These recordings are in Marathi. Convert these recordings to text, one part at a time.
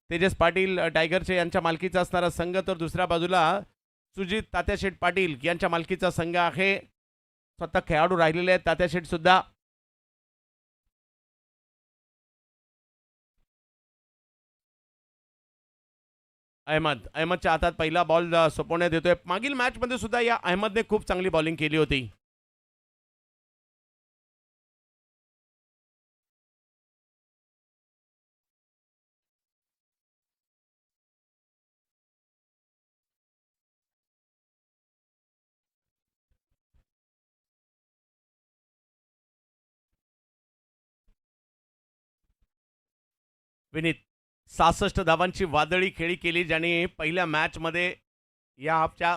तेजस पाटील टायगरचे यांच्या मालकीचा असणारा संघ, तर दुसऱ्या बाजूला सुजित तात्याशेठ पाटील यांच्या मालकीचा संघ आहे. स्वतः खेळाडू राहिलेले आहेत तात्याशेठ सुद्धा. अहमदच्या हातात पहिला बॉल सोपवण्यात येतोय. मागील मॅचमध्ये सुद्धा या अहमदने खूप चांगली बॉलिंग केली होती. विनीत 66 धावांची वादळी खेळी केली, ज्याने पहिल्या मॅचमध्ये या हाफच्या,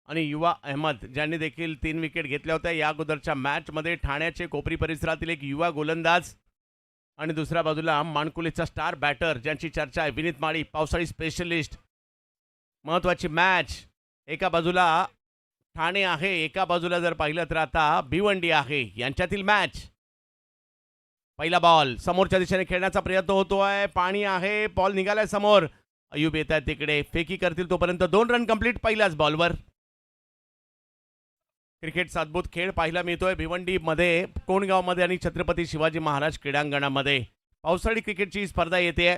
आणि युवा अहमद ज्यांनी देखील 3 विकेट घेतल्या होत्या या अगोदरच्या मॅचमध्ये. ठाण्याचे कोपरी परिसरातील एक युवा गोलंदाज आणि दुसऱ्या बाजूला माणकुलीचा स्टार बॅटर ज्यांची चर्चा आहे, विनीत माळी, पावसाळी स्पेशलिस्ट. महत्त्वाची मॅच. एका बाजूला ठाणे आहे, एका बाजूला जर पाहिलं तर आता भिवंडी आहे. यांच्यातील मॅच. पहिला बॉल समोरच्या दिशेने खेळण्याचा प्रयत्न होतोय. पाणी आहे, बॉल निघालाय समोर. अयुब येत आहेत तिकडे, फेकी करतील तोपर्यंत 2 रन कंप्लीट पहिल्याच बॉलवर. क्रिकेटचा अद्भुत खेळ पाहायला मिळतोय भिवंडीमध्ये, कोणगावमध्ये आणि छत्रपती शिवाजी महाराज क्रीडांगणामध्ये. पावसाळी क्रिकेटची स्पर्धा येते.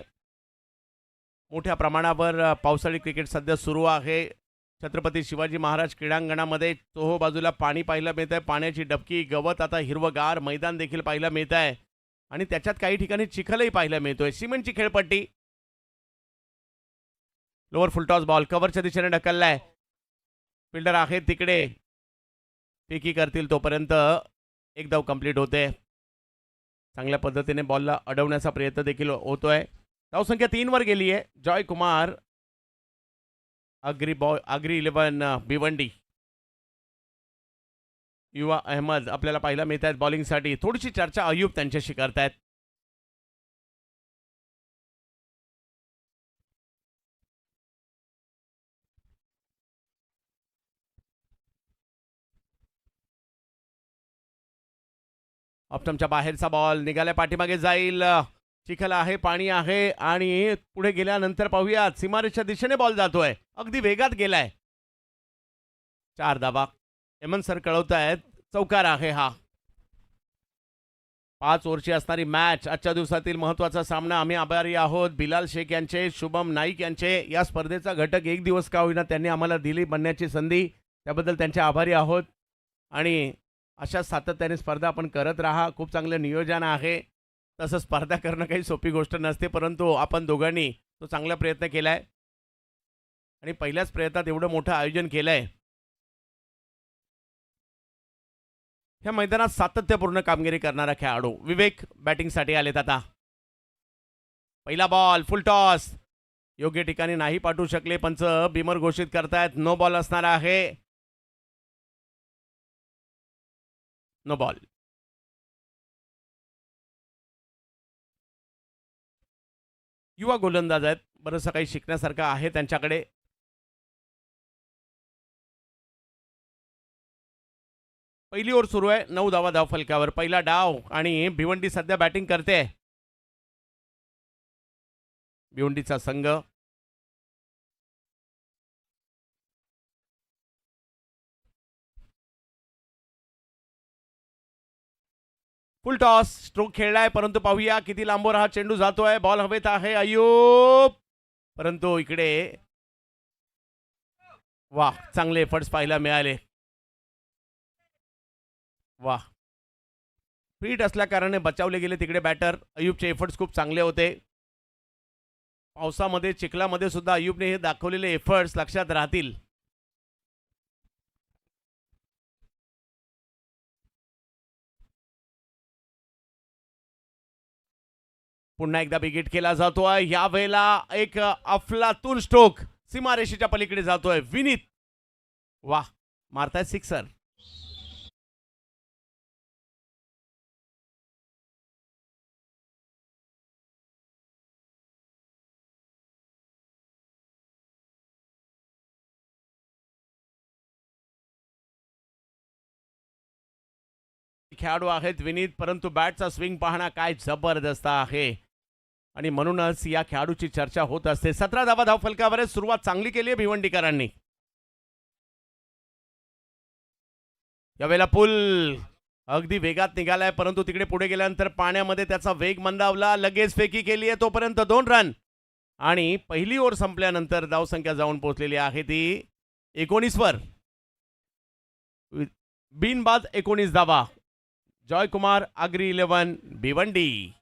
मोठ्या प्रमाणावर पावसाळी क्रिकेट सध्या सुरू आहे छत्रपती शिवाजी महाराज क्रीडांगणामध्ये. चोहो बाजूला पाणी पाहायला मिळत आहे, पाण्याची डबकी, गवत, आता हिरवगार मैदान देखील पाहायला मिळत आहे आणि त्याच्यात काही ठिकाणी चिखलही पाहायला मिळतोय. सिमेंटची खेळपट्टी. लोअर फुलटॉस बॉल कव्हरच्या दिशेने ढकललाय. फिल्डर आहे तिकडे, फेकी करतील तोपर्यंत एक धाव कंप्लीट होते. चांगल्या पद्धतीने बॉलला अडवण्याचा प्रयत्न देखील होतोय. धावसंख्या 3 वर गेली आहे. जॉय कुमार, आगरी 11 भिवंडी. युवा अहमद आपल्याला पाहायला मिळत आहेत बॉलिंगसाठी. थोडीशी चर्चा अयुब त्यांच्याशी करतायत. ऑप्टमच्या बाहेरचा बॉल निघाल्या, पाठीमागे जाईल. चिखल आहे, पाणी आहे आणि पुढे गेल्यानंतर पाहूयात सीमारेषच्या दिशेने बॉल जातोय, अगदी वेगात गेलाय. 4 धावा. हेमंत सर कळवतायत चौकार आहे हा. 5 ओव्हरची असणारी मॅच. आजच्या दिवसातील महत्त्वाचा सामना. आम्ही आभारी आहोत बिलाल शेख यांचे, शुभम नाईक यांचे. या स्पर्धेचा घटक एक दिवस का होईना त्यांनी आम्हाला दिली बनण्याची संधी, त्याबद्दल त्यांचे आभारी आहोत. आणि अशा सातत्याने स्पर्धा आपण करत राहा. खूप चांगलं नियोजन आहे. तसं स्पर्धा करणं काही सोपी गोष्ट नसते, परंतु आपण दोघांनी तो चांगला प्रयत्न केलाय आणि पहिल्याच प्रयत्नात एवढं मोठं आयोजन केलंय. ह्या मैदानात सातत्यपूर्ण कामगिरी करणारा खेळाडू विवेक बॅटिंगसाठी आलेत आता. पहिला बॉल फुल टॉस, योग्य ठिकाणी नाही पाठवू शकले, पंच बिमर घोषित करतायत. नो बॉल असणार आहे. No ball. युवा गोलंदाज आहेत, बरंचसं काही शिकण्यासारखं आहे त्यांच्याकडे. पहिली ओव्हर सुरू आहे. 9 धावा धावफलकावर. पहिला डाव आणि भिवंडी सध्या बॅटिंग करते. भिवंडीचा संघ. फुल टॉस स्ट्रोक खेळलाय, परंतु पाहूया किती लांबवर हा चेंडू जातोय. बॉल हवेत आहे. अयुब, परंतु इकडे वाह, चांगले एफर्ट्स पाहायला मिळाले. वाह, फिट असल्या कारणाने बचावले गेले तिकडे बॅटर. अयुबचे एफर्ट्स खूप चांगले होते. पावसामध्ये चिखलामध्ये सुद्धा अयुबने हे दाखवलेले एफर्ट्स लक्षात राहतील. पुन्हा एकदा बिगिट केला जातोय. या वेळेला एक अफलातून स्ट्रोक सीमारेषेच्या पलीकडे जातोय. विनीत, वाह, मारताय सिक्सर. खेळाडू आहेत विनीत, परंतु बॅटचा स्विंग पाहणं काय जबरदस्त आहे. आणि म्हणूनच या खेळाडूची चर्चा होत असते. 17 धावा धावफलकावर आहे. सुरुवात चांगली केली आहे भिवंडीकरांनी. यावेळेला पूल अगदी वेगात निघालाय, परंतु तिकडे पुढे गेल्यानंतर पाण्यामध्ये त्याचा वेग मंदावला. लगेच फेकी केली आहे, तोपर्यंत 2 रन आणि पहिली ओव्हर संपल्यानंतर धावसंख्या जाऊन पोहोचलेली आहे ती 19 वर. बिनबाद 19 धावा. जॉयकुमार आगरी 11 भिवंडी.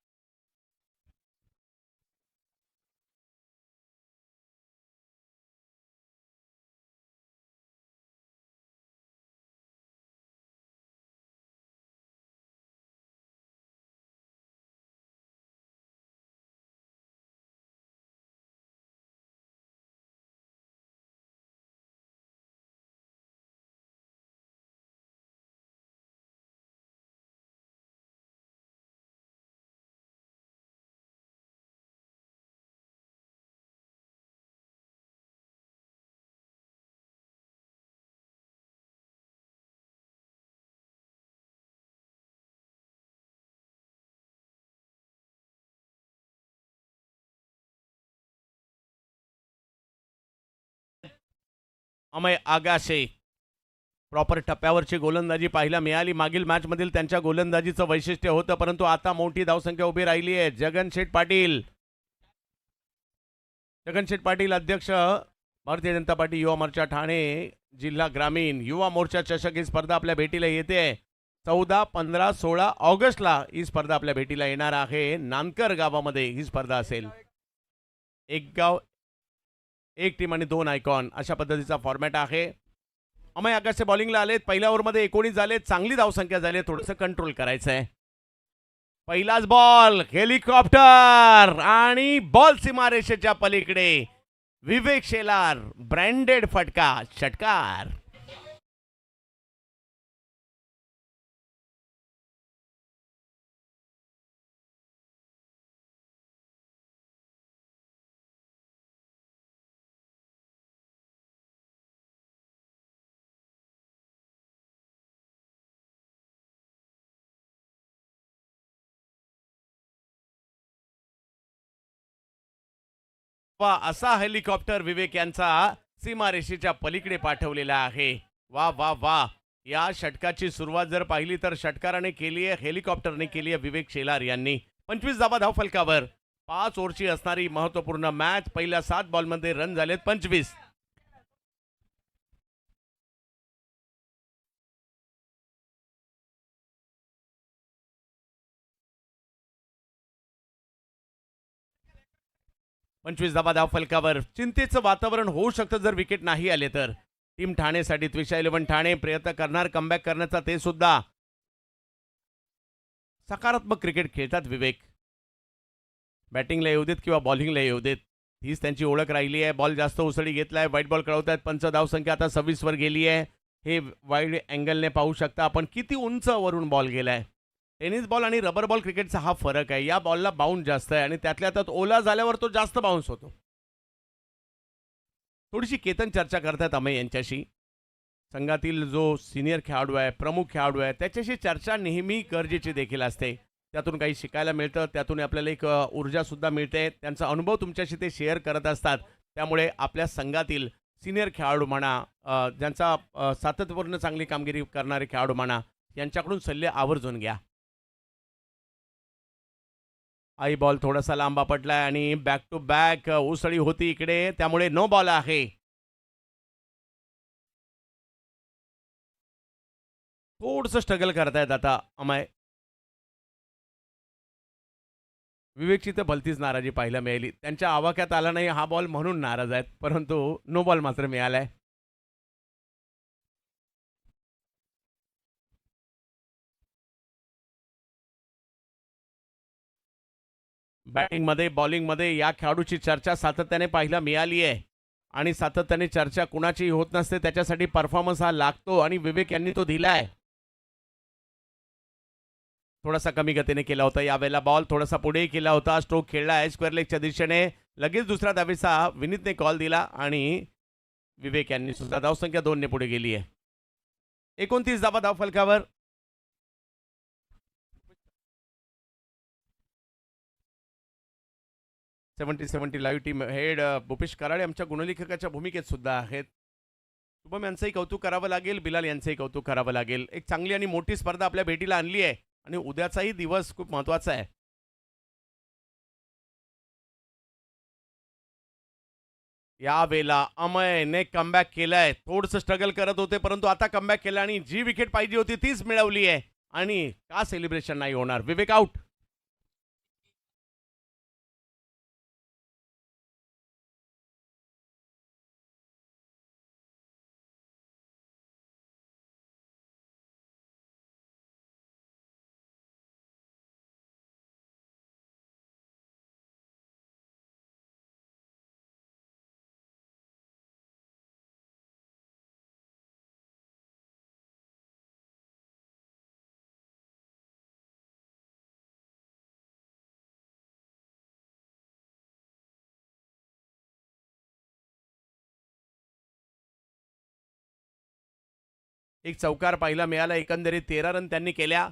अमय आगाशे प्रॉपर टप्प्यावरची गोलंदाजी पाहायला मिळाली. मागील मॅचमधील त्यांच्या गोलंदाजीचं वैशिष्ट्य होतं, परंतु आता मोठी धावसंख्या उभी राहिली आहे. जगनशेठ पाटील अध्यक्ष भारतीय जनता पार्टी युवा मोर्चा ठाणे जिल्हा ग्रामीण युवा मोर्चा चषक ही स्पर्धा आपल्या भेटीला येते. 14, 15, 16 ऑगस्टला ही स्पर्धा आपल्या भेटीला येणार आहे. नानकर गावामध्ये ही स्पर्धा असेल. एक गाव एक टीम आणि 2 आयकॉन अशा पद्धतीचा फॉर्मॅट आहे. अमय आकाशचे बॉलिंगला आलेत. पहिल्या ओव्हरमध्ये 19 झाले. चांगली धावसंख्या झाली. थोडंसं कंट्रोल करायचं आहे. पहिलाच बॉल हेलिकॉप्टर आणि बॉल सीमारेषेच्या पलीकडे. विवेक शेलार ब्रँडेड फटका षटकार. वा असा हेलिकॉप्टर विवेक यांचा सीमारेषेच्या पलीकडे पाठवलेला आहे. वा वा वा. या षटकाची सुरुवात जर पाहिली तर षटकाराने केली आहे, हेलिकॉप्टरने केली आहे विवेक शेलार यांनी. 25 धावा धावफलकावर. 5 ओव्हरची असणारी महत्त्वपूर्ण मॅच. पहिल्या 7 बॉलमध्ये रन झालेत 25. धावा धावफलकावर. चिंतेचं वातावरण होऊ शकतं जर विकेट नाही आले तर. टीम ठाणेसाठी त्विषा 11 ठाणे प्रयत्न करणार कमबॅक करण्याचा. ते सुद्धा सकारात्मक क्रिकेट खेळतात विवेक. बॅटिंगला येऊ देत किंवा बॉलिंगला येऊ देत, हीच त्यांची ओळख राहिली आहे. बॉल जास्त उसळी घेतलाय. व्हाईट बॉल कळवतायत. पंच धावसंख्या आता 26 वर गेली आहे. हे वाईड अँगलने पाहू शकता आपण किती उंच वरून बॉल गेलाय. टेनिस बॉल आणि रबर बॉल क्रिकेटचा हा फरक आहे. या बॉलला बाउन्स जास्त आहे आणि त्यातल्या त्यात ओला झाल्यावर तो जास्त बाउन्स होतो. थोडीशी केतन चर्चा करतात अमय यांच्याशी. संघातील जो सिनियर खेळाडू आहे, प्रमुख खेळाडू आहे, त्याच्याशी चर्चा नेहमी गरजेची देखील असते. त्यातून काही शिकायला मिळतं. त्यातून आपल्याला एक ऊर्जा सुद्धा मिळते. त्यांचा अनुभव तुमच्याशी ते शेअर करत असतात. त्यामुळे आपल्या संघातील सिनियर खेळाडू म्हणा, ज्यांचा सातत्यपूर्ण चांगली कामगिरी करणारे खेळाडू म्हणा, यांच्याकडून सल्ले आवर्जून घ्या. आई बॉल थोडासा लांब पडलाय आणि बॅक टू बॅक उसळी होती इकडे, त्यामुळे नो बॉल आहे. थोडंसं स्ट्रगल करतायत आता अमय. विवेकची तर भलतीच नाराजी पाहायला मिळाली. त्यांच्या आवाक्यात आला नाही हा बॉल म्हणून नाराज आहेत, परंतु नो बॉल मात्र मिळालाय. बॅटिंगमध्ये बॉलिंगमध्ये या खेळाडूची चर्चा सातत्याने पाहायला मिळाली आहे आणि सातत्याने चर्चा कुणाचीही होत नसते. त्याच्यासाठी परफॉर्मन्स हा लागतो आणि विवेक यांनी तो दिलाय. थोडासा कमी गतीने केला होता यावेळेला बॉल. थोडासा पुढेही केला होता. स्ट्रोक खेळला आहे स्क्वेअर लेगच्या दिशेने. लगेच दुसऱ्या धावेचा विनीतने कॉल दिला आणि विवेक यांनी सुद्धा धावसंख्या 2 ने पुढे गेली आहे. 29 धावा धावफलकावर. 70 live team head Bhupesh Karale आमच्या गुणलेखकाच्या भूमिकेत सुद्धा आहेत. शुभम यांचंही कौतुक करावं लागेल, बिलाल यांचंही कौतुक करावं लागेल. एक चांगली आणि मोठी स्पर्धा आपल्या भेटीला आणली आहे आणि उद्याचाही दिवस खूप महत्त्वाचा आहे. यावेळेला अमयने कमबॅक केलाय. थोडंसं स्ट्रगल करत होते, परंतु आता कमबॅक केलं आणि जी विकेट पाहिजे होती तीच मिळवली आहे. आणि का सेलिब्रेशन नाही होणार? विवेक आउट. एक चौकार पाहायला मिळाला. एकंदरीत 13 रन त्यांनी केल्या.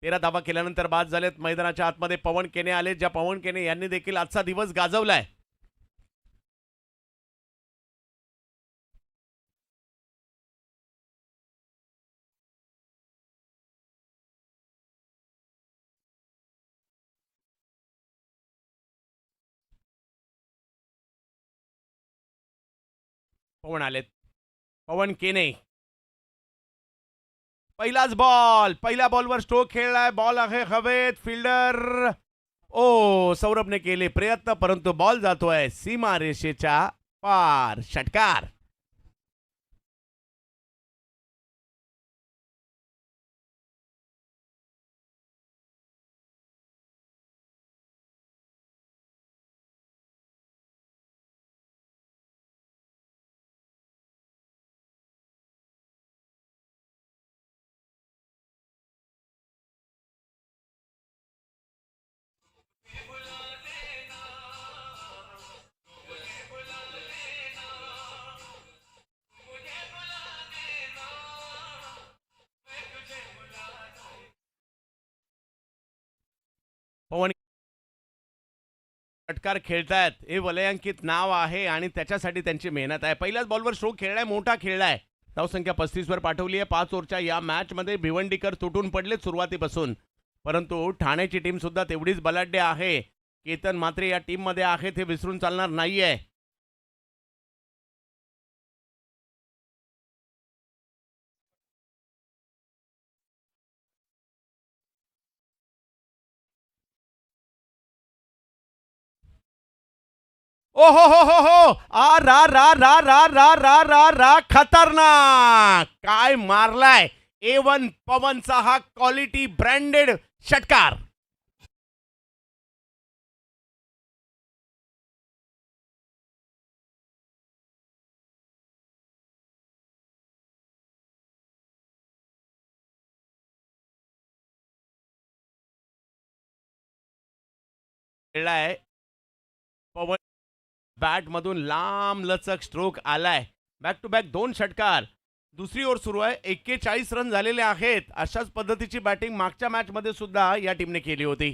13 धावा केल्यानंतर बाद झालेत. मैदानाच्या आतमध्ये पवन केने आले. ज्या पवन केने यांनी देखील आजचा दिवस गाजवलाय. पवन आलेत. पवन केने, पहिलाच बॉल, पहिल्या बॉलवर स्ट्रोक खेळलाय. बॉल आहे हवेत. फिल्डर सौरभने केले प्रयत्न, परंतु बॉल जातोय सीमा रेषेच्या पार. षटकार. पवन षटकार खेळतायत हे वलयांकित नाव आहे आणि त्याच्यासाठी त्यांची मेहनत आहे. पहिल्याच बॉलवर स्ट्रोक खेळलाय, मोठा खेळलाय. धावसंख्या 35 वर पाठवली आहे. 5 ओव्हरच्या या मॅचमध्ये भिवंडीकर तुटून पडले सुरुवातीपासून, परंतु ठाण्याची टीम सुद्धा तेवढीच बलाढ्य आहे. केतन मात्रे या टीम मध्ये आहेत हे विसरून चालणार नाहीये. ओ हो आ रा रा रा रा रा रा रा रा खतरनाक काय मारलाय. A1 पवनचा हा क्वालिटी ब्रँडेड षटकार. खेळलाय पवन. बॅट मधून लांब लचक स्ट्रोक आलाय. बॅक टू बॅक 2 षटकार. दुसरी ओव्हर सुरू आहे. 41 रन झालेले आहेत. अशाच पद्धतीची बॅटिंग मागच्या मॅच मध्ये सुद्धा या टीमने केली होती.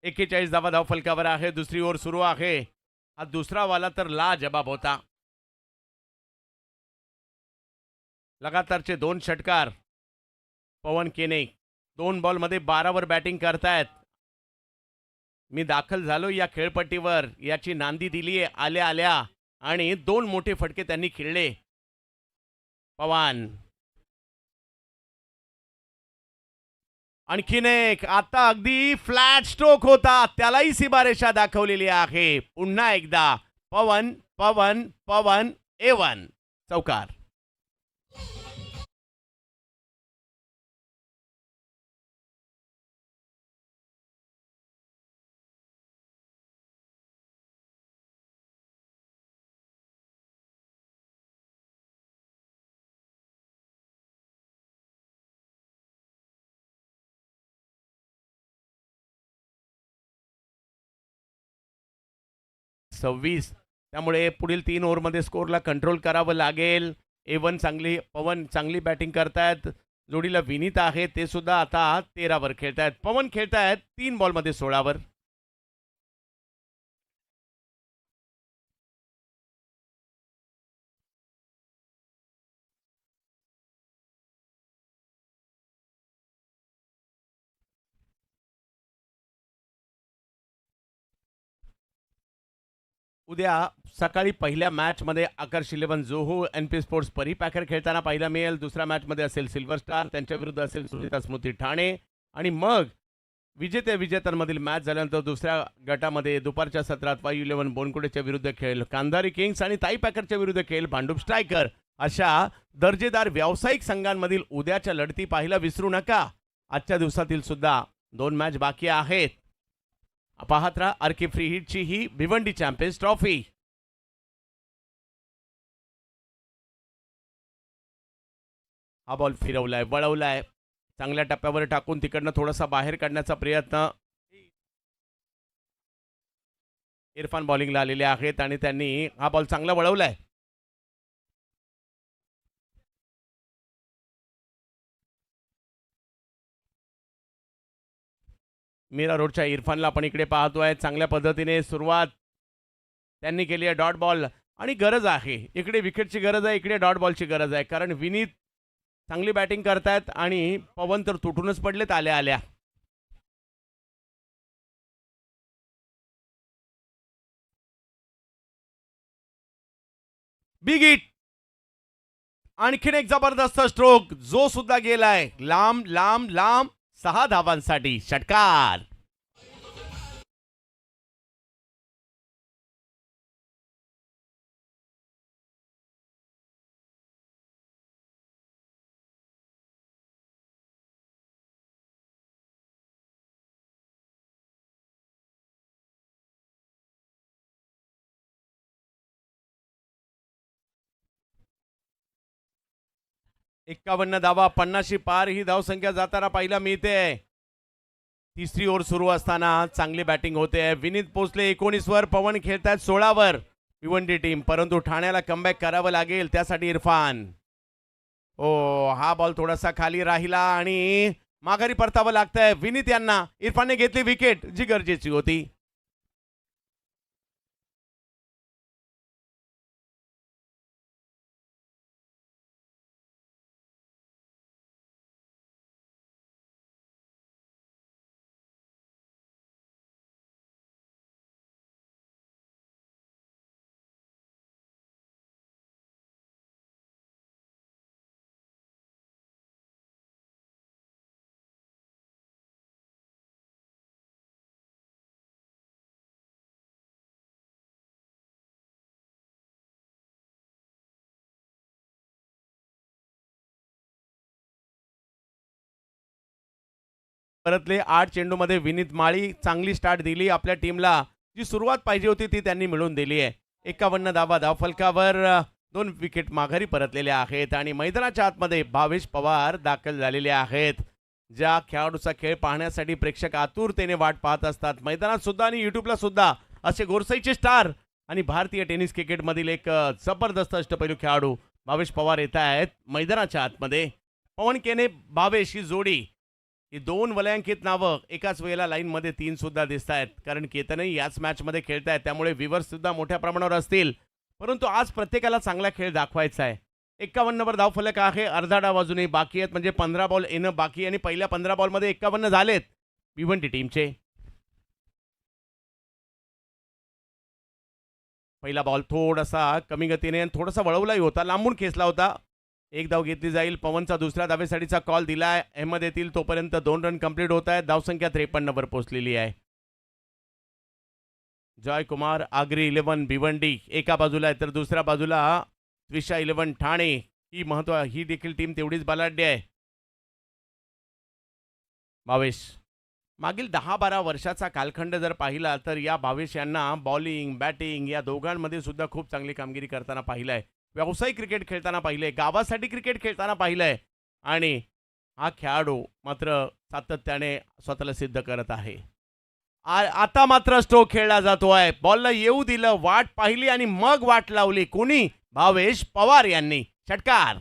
एक्केचाळीस धावा धाव फलकावर आहे. दुसरी ओव्हर सुरू आहे. हा दुसरा वाला तर ला जबाब होता. लगातारचे 2 षटकार. पवन केने 2 बॉलमध्ये 12 वर बॅटिंग करतायत. मी दाखल झालो या खेळपट्टीवर याची नांदी दिली आल्या आल्या आणि 2 मोठे फटके त्यांनी खेळले. पवन आणखीन एक. आता अगदी फ्लॅट स्ट्रोक होता, त्यालाही सीमारेषा दाखवलेली आहे. पुन्हा एकदा पवन पवन पवन A1 चौकार. त्यामुळे पुढील 3 ओव्हरमध्ये स्कोअरला कंट्रोल करावं लागेल. पवन चांगली बॅटिंग करतायत. जोडीला विनीत आहे, ते सुद्धा आता 13 खेळतायत. पवन खेळतायत 3 बॉलमध्ये 16. उद्या सकाळी पहिल्या मॅचमध्ये आकर्ष 11 जोहो एनपी स्पोर्ट्स परीपॅकर खेळताना पाहायला मिळेल. दुसऱ्या मॅचमध्ये असेल सिल्वर स्टार, त्यांच्या विरुद्ध असेल सुनीता स्मृती ठाणे. आणि मग विजेत्यांमधील मॅच झाल्यानंतर दुसऱ्या गटामध्ये दुपारच्या सत्रात 5-11 बोनकुडेच्या विरुद्ध खेळेल कांधारी किंग्स आणि ताई पॅकरच्या विरुद्ध खेळेल भांडूप स्ट्रायकर. अशा दर्जेदार व्यावसायिक संघांमधील उद्याच्या लढती पाहायला विसरू नका. आजच्या दिवसातील सुद्धा 2 मॅच बाकी आहेत. पाहत राहा आरके फ्री हिटची ही भिवंडी चॅम्पियन्स ट्रॉफी. हा बॉल फिरवलाय, वळवलाय, चांगल्या टप्प्यावर टाकून तिकडनं थोडासा बाहेर काढण्याचा प्रयत्न. इरफान बॉलिंगला आलेले आहेत आणि त्यांनी हा बॉल चांगला वळवलाय. मीरा रोडच्या इरफानला आपण इकडे पाहतोय. चांगल्या पद्धतीने सुरुवात त्यांनी केली आहे. डॉट बॉल आणि गरज आहे इकडे, विकेटची गरज आहे, इकडे डॉट बॉलची गरज आहे. कारण विनीत चांगली बॅटिंग करतायत आणि पवन तर तुटूनच पडलेत आल्या आल्या. बिग हिट, आणखीन एक जबरदस्त स्ट्रोक जो सुद्धा गेलाय लांब लांब लांब. 6 धावांसाठी षटकार. एक्कावन्न धावा, 50 पार ही धावसंख्या जाताना पाहायला मिळते. तिसरी ओव्हर सुरू असताना चांगली बॅटिंग होते. विनीत पोचले 19 पवन खेळतात 16 भिवंडी टीम. परंतु ठाण्याला कमबॅक करावं लागेल, त्यासाठी इरफान. हा बॉल थोडासा खाली राहिला आणि माघारी परतावं लागतंय विनीत यांना. इरफानने घेतली विकेट जी गरजेची होती. परतले 8 चेंडूमध्ये विनीत माळी चांगली स्टार्ट दिली आपल्या टीमला. जी सुरुवात पाहिजे होती ती त्यांनी मिळवून दिली आहे. 51 धावा धावफलकावर 2 विकेट माघारी परतलेल्या आहेत आणि मैदानाच्या आतमध्ये भावेश पवार दाखल झालेले आहेत. ज्या खेळाडूचा खेळ पाहण्यासाठी प्रेक्षक आतुरतेने वाट पाहत असतात मैदानात सुद्धा आणि युट्यूबला सुद्धा, असे गोरसाईचे स्टार आणि भारतीय टेनिस क्रिकेटमधील एक जबरदस्त अष्टपैलू खेळाडू भावेश पवार येत आहेत मैदानाच्या आतमध्ये. पवन केने भावेश ही जोडी, ही 2 वलयांकित नावं एकाच वेळेला लाईनमध्ये 3 सुद्धा दिसत आहेत. कारण केतनही याच मॅचमध्ये खेळत आहेत, त्यामुळे व्ह्यूअर्स सुद्धा मोठ्या प्रमाणावर असतील. परंतु आज प्रत्येकाला चांगला खेळ दाखवायचा आहे. 51 धावफलक आहे, अर्धा डाव अजूनही बाकी आहेत, म्हणजे 15 बॉल येणं बाकी आणि पहिल्या 15 बॉलमध्ये 51 झालेत भिवंडी टीमचे. पहिला बॉल थोडासा कमी गतीने थोडासा वळवलाही होता, लांबून खेचला होता. 1 धाव घेतली जाईल. पवनचा दुसऱ्या धावेसाठीचा कॉल दिलाय. अहमद येतील तोपर्यंत 2 रन कंप्लीट होत आहेत. धावसंख्या 53 पोहोचलेली आहे. जयकुमार आगरी 11 भिवंडी एका बाजूला आहे, तर दुसऱ्या बाजूला त्विषा 11 ठाणे. ही देखील टीम तेवढीच बलाढ्य आहे. भावेश मागील 10-12 वर्षाचा कालखंड जर पाहिला तर या भावेश यांना बॉलिंग बॅटिंग या दोघांमध्ये सुद्धा खूप चांगली कामगिरी करताना पाहिलं आहे. व्यावसायिक क्रिकेट खेळताना पाहिलंय, गावासाठी क्रिकेट खेळताना पाहिलंय आणि हा खेळाडू मात्र सातत्याने स्वतःला सिद्ध करत आहे. आता मात्र स्ट्रोक खेळला जातोय. बॉलला येऊ दिलं, वाट पाहिली आणि मग वाट लावली. कोणी? भावेश पवार यांनी. षटकार.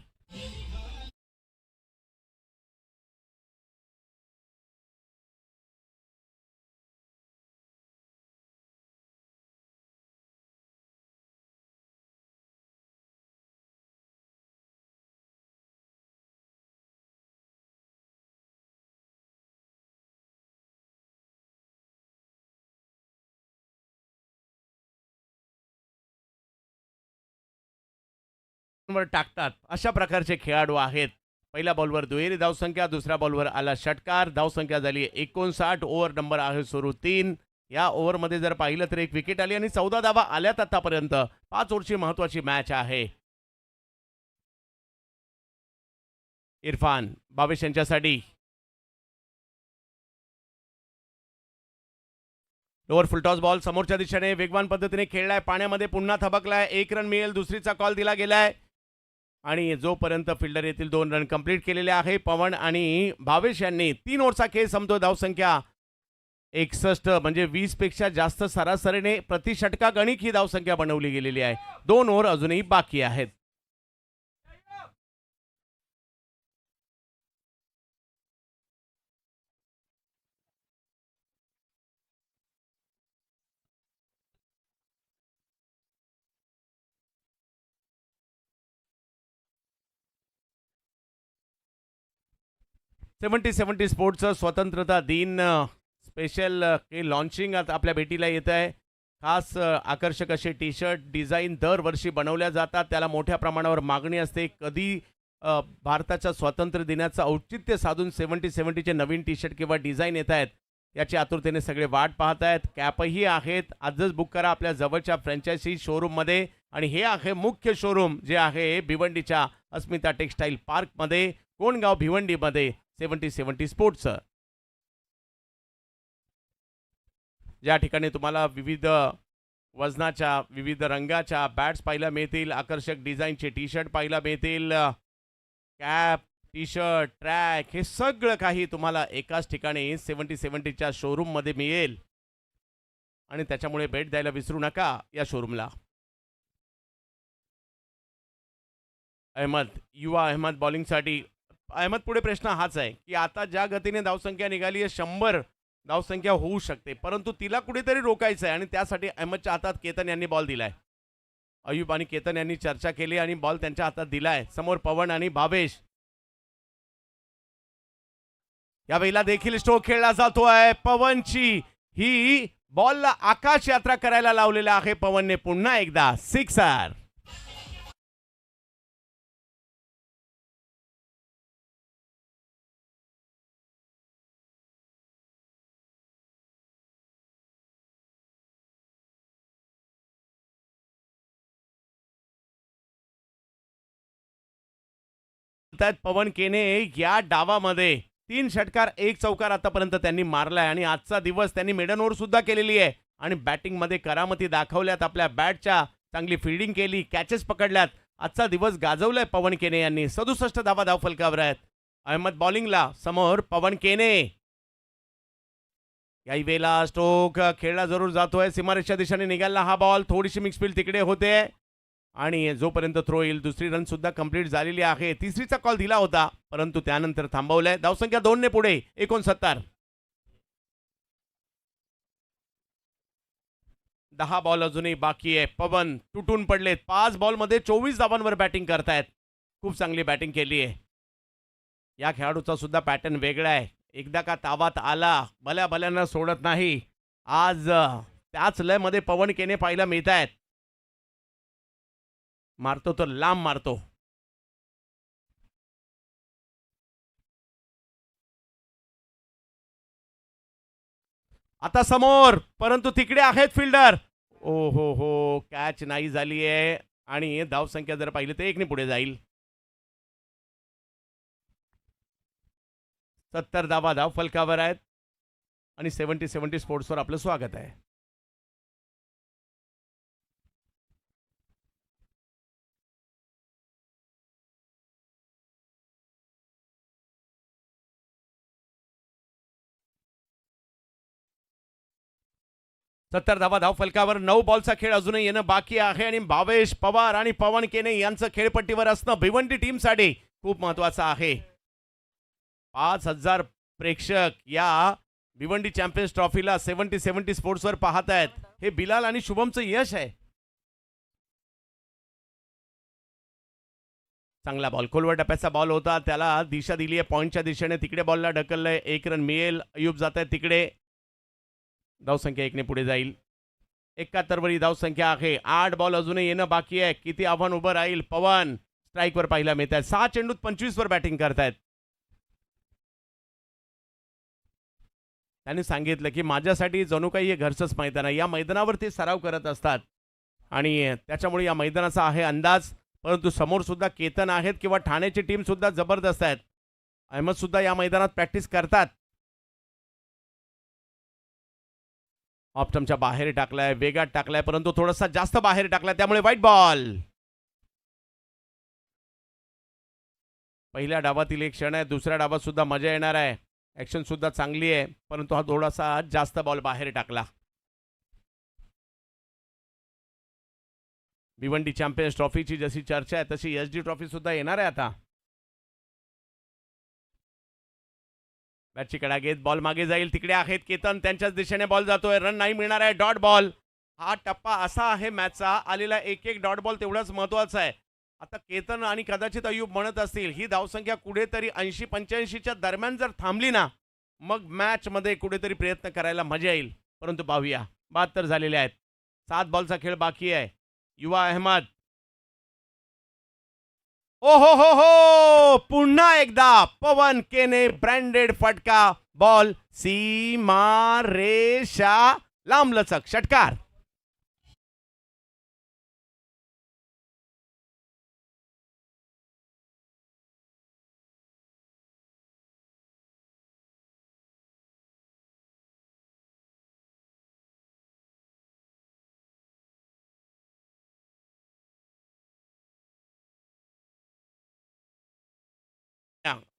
वर टाकतात अशा प्रकारचे खेळाडू आहेत. पहिल्या बॉलवर दुहेरी धावसंख्या, दुसऱ्या बॉलवर आला षटकार. धावसंख्या झाली 59. ओव्हर नंबर आहे सुरू 3. या ओव्हरमध्ये जर पाहिलं तर एक विकेट आली आणि 14 धावा आल्यात आतापर्यंत. 5 ओव्हरची महत्वाची मॅच आहे. इरफान बावेश यांच्यासाठी लोअर फुलटॉस बॉल समोरच्या दिशेने वेगवान पद्धतीने खेळलाय. पाण्यामध्ये पुन्हा थबकलाय. 1 रन मिळेल. दुसरीचा कॉल दिला गेलाय आणि जोपर्यंत फिल्डर येतील 2 रन कंप्लीट केलेले आहे. पवन आणि भावेश यांनी 3 ओव्हरचा खेळ संपतो. धावसंख्या 61 म्हणजे 20 पेक्षा जास्त सरासरीने प्रति षटका गणिक ही धावसंख्या बनवली गेलेली आहे. 2 ओव्हर अजूनही बाकी आहेत. सेव्हन्टी सेव्हन्टी स्पोर्ट्सचं स्वतंत्रता दिन स्पेशल लॉन्चिंग आता आपल्या भेटीला येत आहे. खास आकर्षक असे टी शर्ट डिझाईन दरवर्षी बनवल्या जातात. त्याला मोठ्या प्रमाणावर मागणी असते. कधी भारताच्या स्वातंत्र्य दिनाचं औचित्य साधून 70-70चे नवीन टी शर्ट किंवा डिझाईन येत आहेत याची आतुरतेने सगळे वाट पाहत आहेत. कॅपही आहेत. आजच बुक करा आपल्या जवळच्या फ्रँचायझी शोरूममध्ये. आणि हे आहे मुख्य शोरूम जे आहे भिवंडीच्या अस्मिता टेक्स्टाईल पार्कमध्ये, कोणगाव भिवंडीमध्ये. 70-70 स्पोर्ट्सचं ज्या ठिकाणी तुम्हाला विविध वजनाच्या, विविध रंगाच्या बॅट्स पाहायला मिळतील. आकर्षक डिझाईनचे टी शर्ट पाहायला मिळतील. कॅप, टी शर्ट, ट्रॅक हे सगळं काही तुम्हाला एकाच ठिकाणी 70-70च्या शोरूममध्ये मिळेल. आणि त्याच्यामुळे भेट द्यायला विसरू नका या शोरूमला. अहमद, युवा अहमद बॉलिंगसाठी. अहमद पुढे प्रश्न हाच आहे की आता ज्या गतीने धावसंख्या निघाली आहे 100 धावसंख्या होऊ शकते, परंतु तिला कुठेतरी रोखायचं आहे आणि त्यासाठी अहमदच्या हातात केतन यांनी बॉल दिलाय. अयुब आणि केतन यांनी चर्चा केली आणि बॉल त्यांच्या हातात दिलाय. समोर पवन आणि भावेश. यावेळेला देखील स्ट्रोक खेळला जातोय. पवनची ही बॉलला आकाश यात्रा करायला लावलेला आहे. पवनने पुन्हा एकदा सिक्सर. पवन केने या डावामध्ये 3 षटकार 1 चौकार आतापर्यंत त्यांनी मारलाय आणि आजचा दिवस त्यांनी मेडन ओव्हर सुद्धा केलेली आहे आणि बॅटिंगमध्ये करामती दाखवल्यात. आपल्या बॅटच्या चांगली फिल्डिंग केली, कॅचेस पकडल्यात. आजचा दिवस गाजवलाय पवन केने यांनी. 67 धावा धावफलकावर आहेत. अहमद बॉलिंगला. समोर पवन केने. याही वेळेला स्ट्रोक खेळला जरूर जातोय. सीमारेषच्या दिशेने निघाला हा बॉल. थोडीशी मिक्सफील्ड तिकडे होते आणि जोपर्यंत थ्रो येईल. दुसरी रन सुद्धा कंप्लीट झालेली आहे. तिसरीचा कॉल दिला होता परंतु त्यानंतर थांबवलाय. धावसंख्या 2 ने पुढे 69. 10 बॉल अजूनही बाकी आहे. पवन तुटून पडलेत. 5 बॉलमध्ये 24 धावांवर बॅटिंग करतायत. खूप चांगली बॅटिंग केली आहे. या खेळाडूचा सुद्धा पॅटर्न वेगळा आहे. एकदा का तावात आला भल्या भल्यांना सोडत नाही. आज त्याच लयमध्ये पवन केने पाहायला मिळत आहेत. मारतो तर लांब मारतो. आता समोर परंतु तिकडे आहेत फिल्डर. ओ हो कॅच नाही झाली आहे आणि धावसंख्या जर पाहिली तर 1 ने पुढे जाईल. 70 धावा धावफलकावर आहेत आणि 70-70 स्पोर्ट्सवर आपलं स्वागत आहे. 70 धावा धाव फलकावर. 9 बॉलचा खेळ अजूनही येणं बाकी आहे आणि भावेश पवार आणि पवन केने यांचं खेळपट्टीवर असणं भिवंडी टीमसाठी खूप महत्वाचं आहे. 5000 प्रेक्षक या भिवंडी चॅम्पियन्स ट्रॉफीला 70 स्पोर्ट्सवर पाहत आहेत. हे बिलाल आणि शुभमचं यश आहे. चांगला बॉल, खोलवर टप्प्याचा बॉल होता, त्याला दिशा दिली आहे पॉईंटच्या दिशेने. तिकडे बॉलला ढकललंय, 1 रन मिळेल. अयूब जात आहे तिकडे. धावसंख्या 1 ने पुढे जाईल. 71 वरी धावसंख्या आहे. 8 बॉल अजूनही येणं बाकी आहे. किती आव्हान उभं राहील. पवन स्ट्राईकवर पाहायला मिळत आहे. 6 चेंडूत 25 वर बॅटिंग करतायत. त्यांनी सांगितलं की माझ्यासाठी जणू काही हे घरचंच मैदान आहे. या मैदानावर ते सराव करत असतात आणि त्याच्यामुळे या मैदानाचा आहे अंदाज. परंतु समोर सुद्धा केतन आहेत किंवा ठाण्याची टीम सुद्धा जबरदस्त आहेत. अहमद सुद्धा या मैदानात प्रॅक्टिस करतात. ऑप्टमच्या बाहेर टाकलाय, वेगात टाकलाय, परंतु थोडासा जास्त बाहेर टाकलाय, त्यामुळे वाईट बॉल. पहिल्या डावातील एक क्षण आहे. दुसऱ्या डावात सुद्धा मजा येणार आहे. ऍक्शन सुद्धा चांगली आहे, परंतु हा थोडासा जास्त बॉल बाहेर टाकला. भिवंडी चॅम्पियन्स ट्रॉफीची जशी चर्चा आहे तशी एसडी ट्रॉफी सुद्धा येणार आहे आता. बॅटची कडा घेत बॉल मागे जाईल. तिकडे आहेत केतन, त्यांच्याच दिशेने बॉल जातोय. रन नाही मिळणार आहे. Dot ball. हा टप्पा असा आहे मॅचचा. आलेला एक डॉट बॉल तेवढाच महत्वाचा आहे. आता केतन आणि कदाचित अयूब म्हणत असतील ही धावसंख्या कुठेतरी 80-85च्या दरम्यान जर थांबली ना, मग मॅच मध्ये कुठेतरी प्रयत्न करायला मजा येईल. परंतु पाहूया, 72 झालेले आहेत. 7 बॉलचा खेळ बाकी आहे. युवा अहमद. ओ हो, पुन्हा एकदा पवन केने ब्रँडेड फटका. बॉल सीमा रेषा लांबलचक षटकार.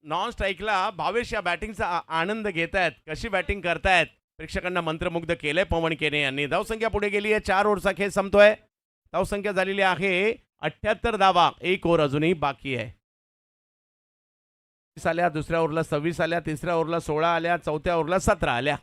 नॉन स्ट्राईकला भावेश या बॅटिंगचा आनंद घेत आहेत. कशी बॅटिंग करतायत, प्रेक्षकांना मंत्रमुग्ध केलंय पवन केने यांनी. धावसंख्या पुढे गेली आहे. 4 ओव्हरचा खेळ संपतोय. धावसंख्या झालेली आहे 78 धावा. 1 ओव्हर अजूनही बाकी आहे. आल्या, दुसऱ्या ओव्हरला 26 आल्या, तिसऱ्या ओव्हरला 16 आल्या, चौथ्या ओव्हरला 17 आल्या.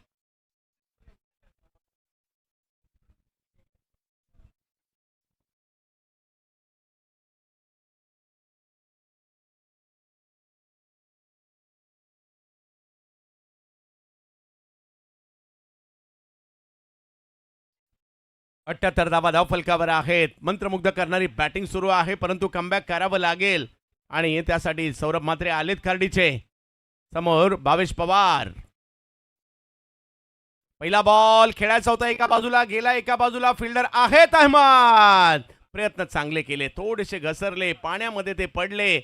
अठ्ठ्याहत्तर धावा धाव फलकावर आहेत. मंत्रमुग्ध करणारी बॅटिंग सुरू आहे, परंतु कमबॅक करावं लागेल आणि त्यासाठी सौरभ म्हात्रे आलेत खार्डीचे. समोर भावेश पवार. पहिला बॉल खेळायचा होता, एका बाजूला गेला, एका बाजूला फिल्डर आहेत अहमद. प्रयत्न चांगले केले, थोडेसे घसरले, पाण्यामध्ये ते पडले,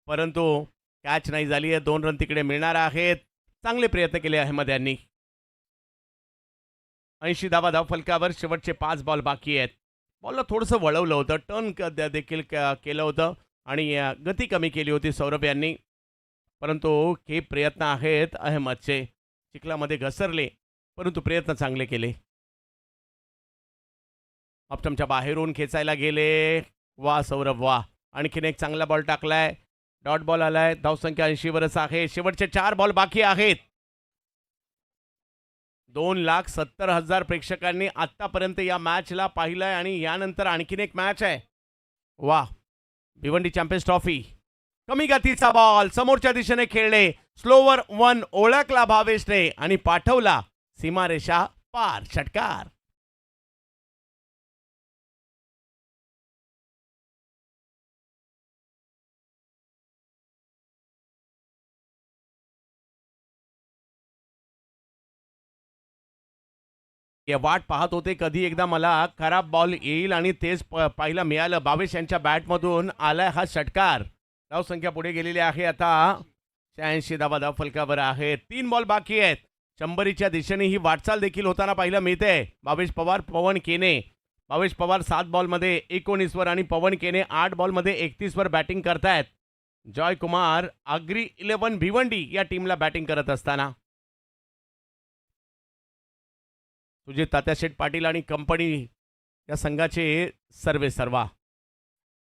परंतु कॅच नाही झाली आहे. 2 रन तिकडे मिळणार आहेत. चांगले प्रयत्न केले अहमद यांनी. 80 धावा धाव फलकावर. शेवटचे 5 बॉल बाकी आहेत. बॉलला थोडंसं वळवलं होतं, टर्न देखील केलं होतं आणि गती कमी केली होती सौरभ यांनी, परंतु हे प्रयत्न आहेत अहमदचे. चिखलामध्ये घसरले, परंतु प्रयत्न चांगले केले. ऑप्टमच्या बाहेरून खेचायला गेले. वा सौरभ वा. आणखीन एक चांगला बॉल टाकलाय. डॉट बॉल आलाय. धावसंख्या 80 वरच आहे. शेवटचे 4 बॉल बाकी आहेत. 2,70,000 प्रेक्षकांनी आतापर्यंत या मॅचला पाहिलंय आणि यानंतर आणखीन एक मॅच आहे. वा. Bhiwandi champions trophy. कमी गतीचा बॉल समोरच्या दिशेने खेळले. स्लोवर 1 ओळखला भावेशने आणि पाठवला सीमारेषा पार. षटकार. वाट पाहत होते कधी एकदा मला खराब बॉल येईल आणि तेच पाहायला मिळालं. भावेश यांच्या बॅटमधून आलाय हा षटकार. धावसंख्या पुढे गेलेली आहे आता 86 धावा धाव फलकावर आहे. 3 बॉल बाकी आहेत. 100च्या दिशेने ही वाटचाल देखील होताना पाहायला मिळते. भावेश पवार, पवन केने. भावेश पवार 7 बॉलमध्ये 19 वर आणि पवन केने 8 बॉलमध्ये 31 वर बॅटिंग करतायत. जॉय कुमार आग्री 11 भिवंडी या टीमला बॅटिंग करत असताना सुजित तात्याशेठ पाटील आणि कंपनी या संघाचे सर्वे सर्वा.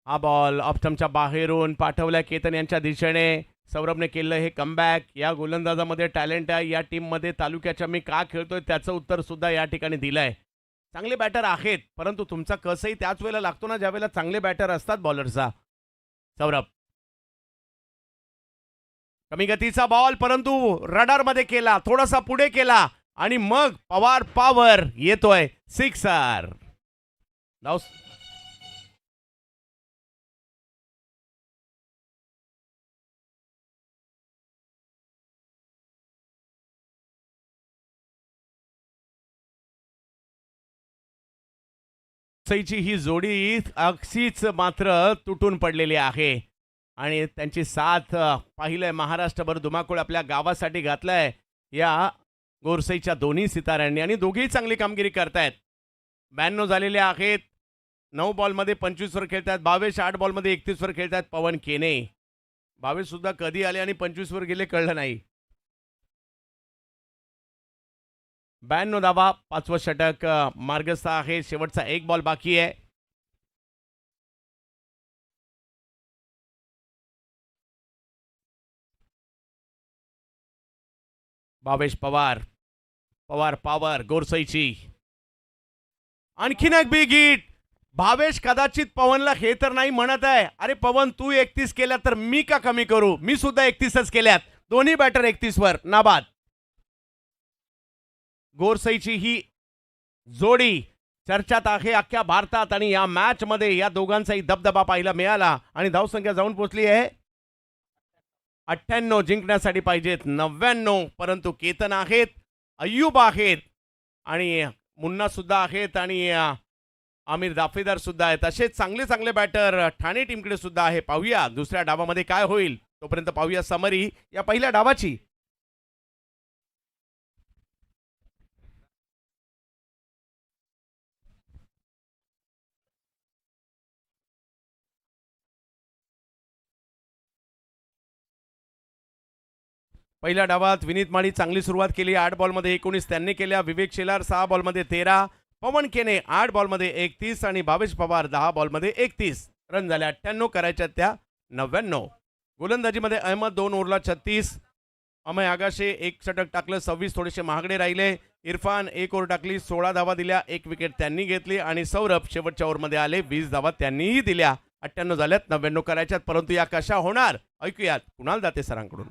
हा बॉल ऑप्टमच्या बाहेरून पाठवल्या केतन यांच्या दिशेने. सौरभने केलं हे कमबॅक. या गोलंदाजामध्ये टॅलेंट आहे. या टीममध्ये तालुक्याच्या मी का खेळतोय त्याचं उत्तर सुद्धा या ठिकाणी दिलं आहे. चांगले बॅटर आहेत, परंतु तुमचा कसंही त्याच वेळेला लागतो ना, ज्या वेळेला चांगले बॅटर असतात बॉलरचा. सौरभ कमी गतीचा बॉल, परंतु रडारमध्ये केला, थोडासा पुढे केला आणि मग पवार पॉवर येतोय सिक्सर. धाव सईची ही जोडी अक्षीच मात्र तुटून पडलेली आहे आणि त्यांची साथ पाहिलंय महाराष्ट्रभर धुमाकूळ आपल्या गावासाठी घातलाय या गोरसईच्या दोन्ही सिताऱ्यांनी आणि दोघेही चांगली कामगिरी करतायत. 92 झालेले आहेत. 9 बॉलमध्ये 25 वर खेळतात. भावेश 8 बॉलमध्ये 31 वर खेळतात. पवन केने भावेश सुद्धा कधी आले आणि 25 वर गेले कळलं नाही. 92 धावा, 5वं षटक मार्गस्थ आहे. शेवटचा एक बॉल बाकी आहे. भावेश पवार, पवार पॉवर गोरसईची. आणखीन एक बिग हिट. भावेश कदाचित पवनला हे तर नाही म्हणत आहे, अरे पवन तू 31 केल्यात तर मी का कमी करू, मी सुद्धा 31च केल्यात. दोन्ही बॅटर 31 वर नाबाद. गोरसईची ही जोडी चर्चात आहे अख्ख्या भारतात आणि या मॅच मध्ये या दोघांचाही दबदबा पाहायला मिळाला आणि धावसंख्या जाऊन पोहोचली आहे 98. जिंकण्यासाठी पाहिजेत 99, परंतु केतन आहेत, अय्यूब आहेत आणि मुन्ना सुद्धा आहेत आणि आमिर दाफेदार सुद्धा आहेत. असे चांगले चांगले बॅटर ठाणे टीमकडे सुद्धा आहे. पाहूया दुसऱ्या डावामध्ये काय होईल. तोपर्यंत पाहूया समरी या पहिल्या डावाची. पहिल्या डावात विनीत माळी चांगली सुरुवात केली. 8 बॉलमध्ये 19 त्यांनी केल्या. विवेक शेलार 6 बॉलमध्ये 13, पवन केने 8 बॉलमध्ये 31 आणि भावेश पवार 10 बॉलमध्ये 31. रन झाल्या 98, करायच्या त्या 99. गोलंदाजीमध्ये अहमद 2 ओव्हरला 36, अमय आगाशे 1 षटक टाकलं, 26 थोडेसे महागडे राहिले. इरफान 1 ओव्हर टाकली, 16 धावा दिल्या, 1 विकेट त्यांनी घेतली आणि सौरभ शेवटच्या ओव्हरमध्ये आले, 20 धावा त्यांनीही दिल्या. 98 झाल्यात, 99 करायच्यात, परंतु या कशा होणार ऐकूयात कुणाल दाते सरांकडून.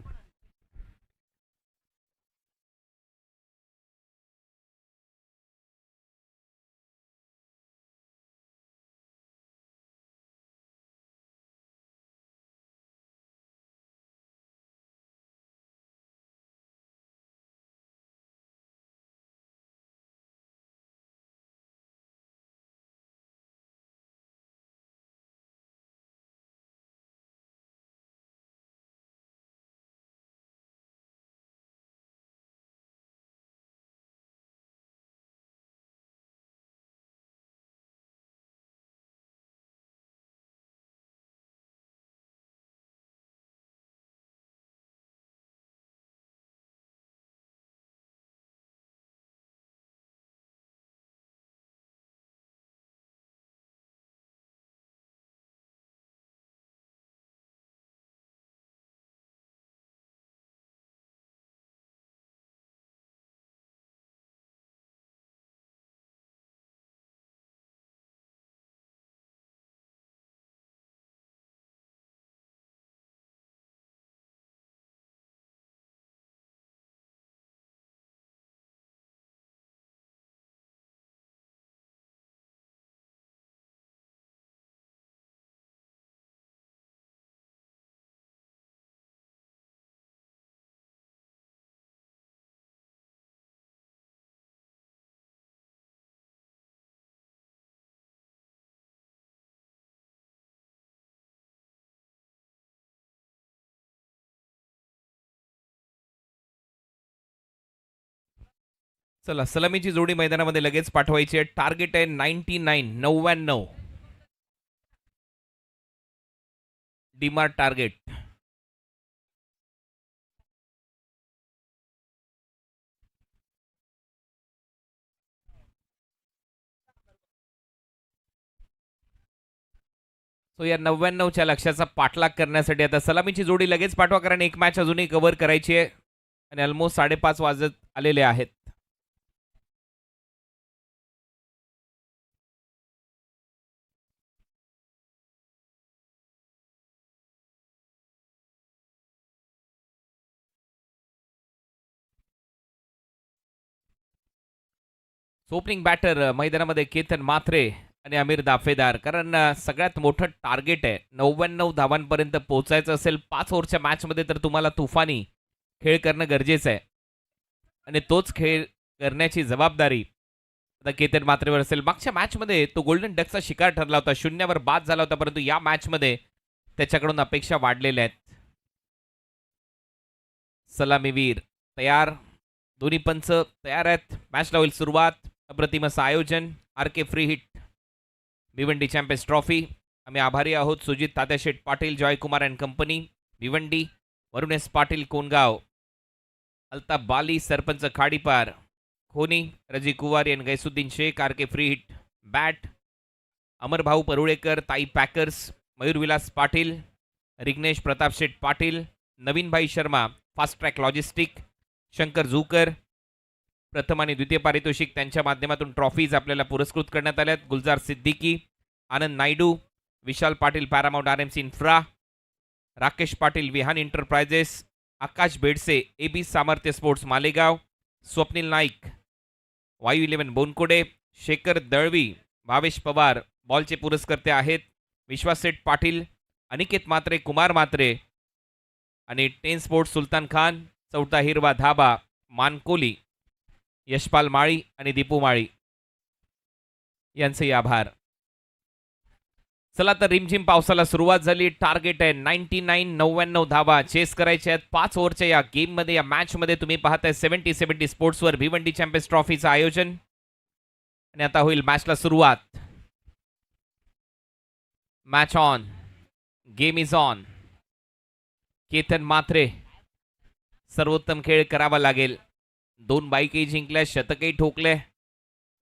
चला सलामीची जोडी मैदानामध्ये लगेच पाठवायची आहे. टार्गेट आहे 99. डीमार्ट टार्गेट. सो या 99च्या लक्ष्याचा पाठलाग करण्यासाठी आता सलामीची जोडी लगेच पाठवा, कारण एक मॅच अजूनही कव्हर करायची आहे आणि ऑलमोस्ट 5:30 वाजत आलेले आहेत. ओपनिंग बॅटर मैदानामध्ये केतन मात्रे आणि अमीर दाफेदार, कारण सगळ्यात मोठं टार्गेट आहे 99 धावांपर्यंत पोहोचायचं असेल 5 ओव्हरच्या मॅचमध्ये, तर तुम्हाला तुफानी खेळ करणं गरजेचं आहे आणि तोच खेळ करण्याची जबाबदारी आता केतन मात्रेवर असेल. मागच्या मॅचमध्ये तो गोल्डन डकचा शिकार ठरला होता, 0वर बाद झाला होता, परंतु या मॅचमध्ये त्याच्याकडून अपेक्षा वाढलेल्या आहेत. सलामीवीर तयार, दोन्ही पंच तयार आहेत. मॅचला होईल सुरुवात. अप्रतिम असं आयोजन, R K free hit, Bhiwandi champions trophy. आम्ही आभारी आहोत Sujit Tatyasheth Patil, Joykumar and company Bhiwandi, Varun S Patil Kongaon, Altaf Bali sarpanch Khadipar, Khoni Raji Kuwari आणि Gaisuddin Shaikh, R K free hit bat, Amarbhau Parulekar Tai packers, Mayurvilas Patil, Rignesh Pratapsheth Patil, Navinbhai Sharma fast track logistic, Shankar Jhukar. प्रथम आणि द्वितीय पारितोषिक त्यांच्या माध्यमातून ट्रॉफीज आपल्याला पुरस्कृत करण्यात आल्यात. Gulzar Siddiqui, Anand Naidu, Vishal Patil paramount RMC infra, Rakesh Patil Vihaan enterprises, Akash Bedse AB Samarthya sports Malegaon, Swapnil Naik Vayu 11 बोनकोडे, Shekhar Dalvi, Bhavesh Pawar बॉलचे पुरस्कर्ते आहेत. विश्वास सेठ पाटील, अनिकेत मात्रे, कुमार मात्रे आणि 10 स्पोर्ट्स सुलतान खान, चौथा हिरवा धाबा मानकोली, यशपाल माळी आणि दीपू माळी यांचे आभार. चला तर रिमझिम पावसाला सुरुवात झाली. टार्गेट आहे 99 धावा चेस करायचे आहेत 5 ओव्हरच्या या गेममध्ये, या मॅचमध्ये. तुम्ही पाहताय 70 स्पोर्ट्सवर भिवंडी चॅम्पियन्स ट्रॉफीचं आयोजन आणि आता होईल मॅचला सुरुवात. Match on, game is on. Ketan Mhatre, सर्वोत्तम खेळ करावा लागेल. 2 बाईकही जिंकल्या, शतकही ठोकले.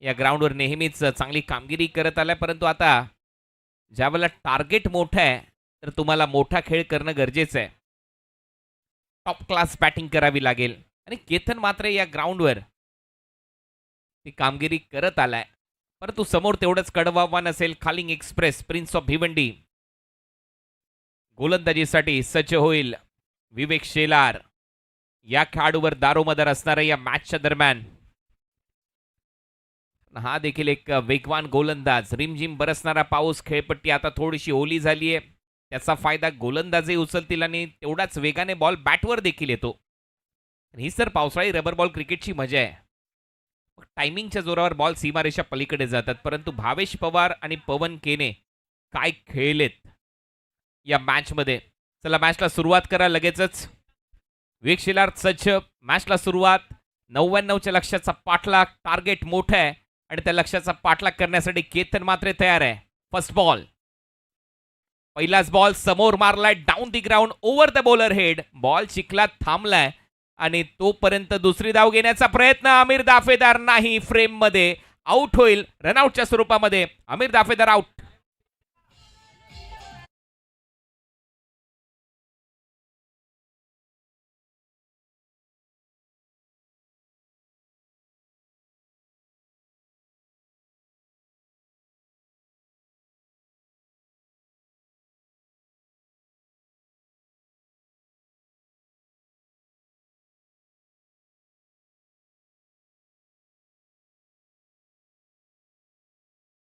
या ग्राउंडवर नेहमीच चांगली कामगिरी करत आल्या, परंतु आता ज्यावेळेला टार्गेट मोठं आहे तर तुम्हाला मोठा खेळ करणं गरजेचं आहे. टॉप क्लास बॅटिंग करावी लागेल आणि केतन मात्रे या ग्राउंडवर ती कामगिरी करत आलाय, परंतु समोर तेवढंच कडवं आव्हान असेल. Khaling express prince of Bhiwandi गोलंदाजीसाठी सज्ज होईल. विवेक शेलार या खेळाडूवर दारोमदार असणार आहे या मॅचच्या दरम्यान. हा देखील एक वेगवान गोलंदाज. रिमझिम बरसणारा पाऊस, खेळपट्टी आता थोडीशी ओली झाली आहे, त्याचा फायदा गोलंदाजही उचलतील आणि तेवढाच वेगाने बॉल बॅटवर देखील येतो. ही सर पावसाळी रबर बॉल क्रिकेटची मजा आहे. टायमिंगच्या जोरावर बॉल सीमारेषा पलीकडे जातात, परंतु भावेश पवार आणि पवन केने काय खेळलेत या मॅचमध्ये. चला मॅचला सुरुवात करा लगेचच. विवेक शेलार सज्ज, मॅचला सुरुवात. 99च्या लक्ष्याचा पाठलाग, टार्गेट मोठं आहे आणि त्या लक्ष्याचा पाठलाग करण्यासाठी केतन मात्रे तयार आहे. फर्स्ट बॉल, पहिलाच बॉल समोर मारलाय, down the ground, over the bowler head. Ball चिखलात थांबलाय आणि तोपर्यंत दुसरी धाव घेण्याचा प्रयत्न. आमिर दाफेदार नाही, फ्रेम मध्ये आउट होईल रनआउटच्या स्वरूपामध्ये. आमिर दाफेदार आउट.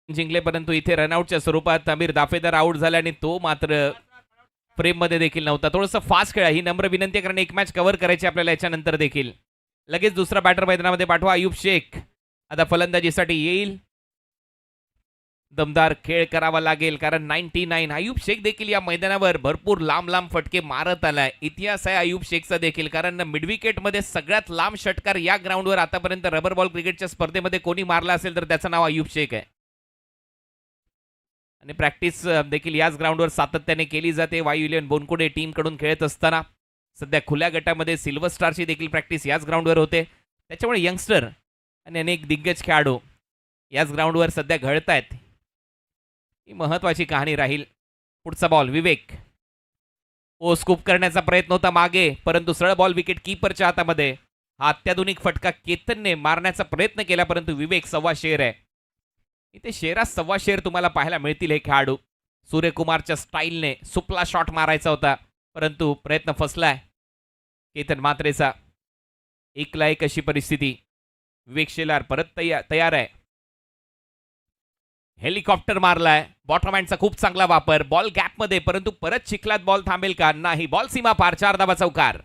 जिंकले, परंतु इथे रनआउटच्या स्वरूपात आमिर दाफेदार आउट झाला आणि तो मात्र फ्रेम मध्ये देखील नव्हता. थोडंसं फास्ट खेळा, ही नम्र विनंती आहे, कारण एक मॅच कव्हर करायची आपल्याला याच्यानंतर देखील. लगेच दुसरा बॅटर मैदानामध्ये पाठवा. अयूब शेख आता फलंदाजीसाठी येईल. दमदार खेळ करावा लागेल, कारण 99 अयूब शेख देखील या मैदानावर भरपूर लांब लांब फटके मारत आलाय. इतिहास आहे अयूब शेखचा देखील, कारण मिडविकेट मध्ये सगळ्यात लांब षटकार या ग्राउंडवर आतापर्यंत रबर बॉल क्रिकेटच्या स्पर्धेमध्ये कोणी मारला असेल तर त्याचं नाव अयूब शेख आहे. आणि प्रॅक्टिस देखील याच ग्राउंडवर सातत्याने केली जाते. वायू 11 बोनकोडे टीम कडून खेळत असताना सध्या खुल्या गटामध्ये सिल्वर स्टारची देखील प्रॅक्टिस याच ग्राउंडवर होते. त्याच्यामुळे यंगस्टर आणि अनेक दिग्गज खेळाडू याच ग्राउंडवर सध्या घडत आहेत. ही महत्वाची कहाणी राहील. पुढचा बॉल विवेक. ओ स्कूप करण्याचा प्रयत्न होता मागे, परंतु सरळ बॉल विकेट कीपरच्या हातामध्ये. हा अत्याधुनिक फटका केतनने मारण्याचा प्रयत्न केला, परंतु विवेक सव्वा शेर आहे. इथे शेरात सव्वा शेर तुम्हाला पाहायला मिळतील हे खेळाडू. सूर्यकुमारच्या स्टाईलने सुपला शॉट मारायचा होता, परंतु प्रयत्न फसलाय केतन मात्रेचा. 1-1 अशी परिस्थिती. विवेक शेलार परत तयार आहे. हेलिकॉप्टर मारलाय. बॉटम हँडचा खूप चांगला वापर. बॉल गॅपमध्ये, परंतु परत चिखलात बॉल थांबेल का? नाही. बॉल सीमा पार. 4 धावा चौकार.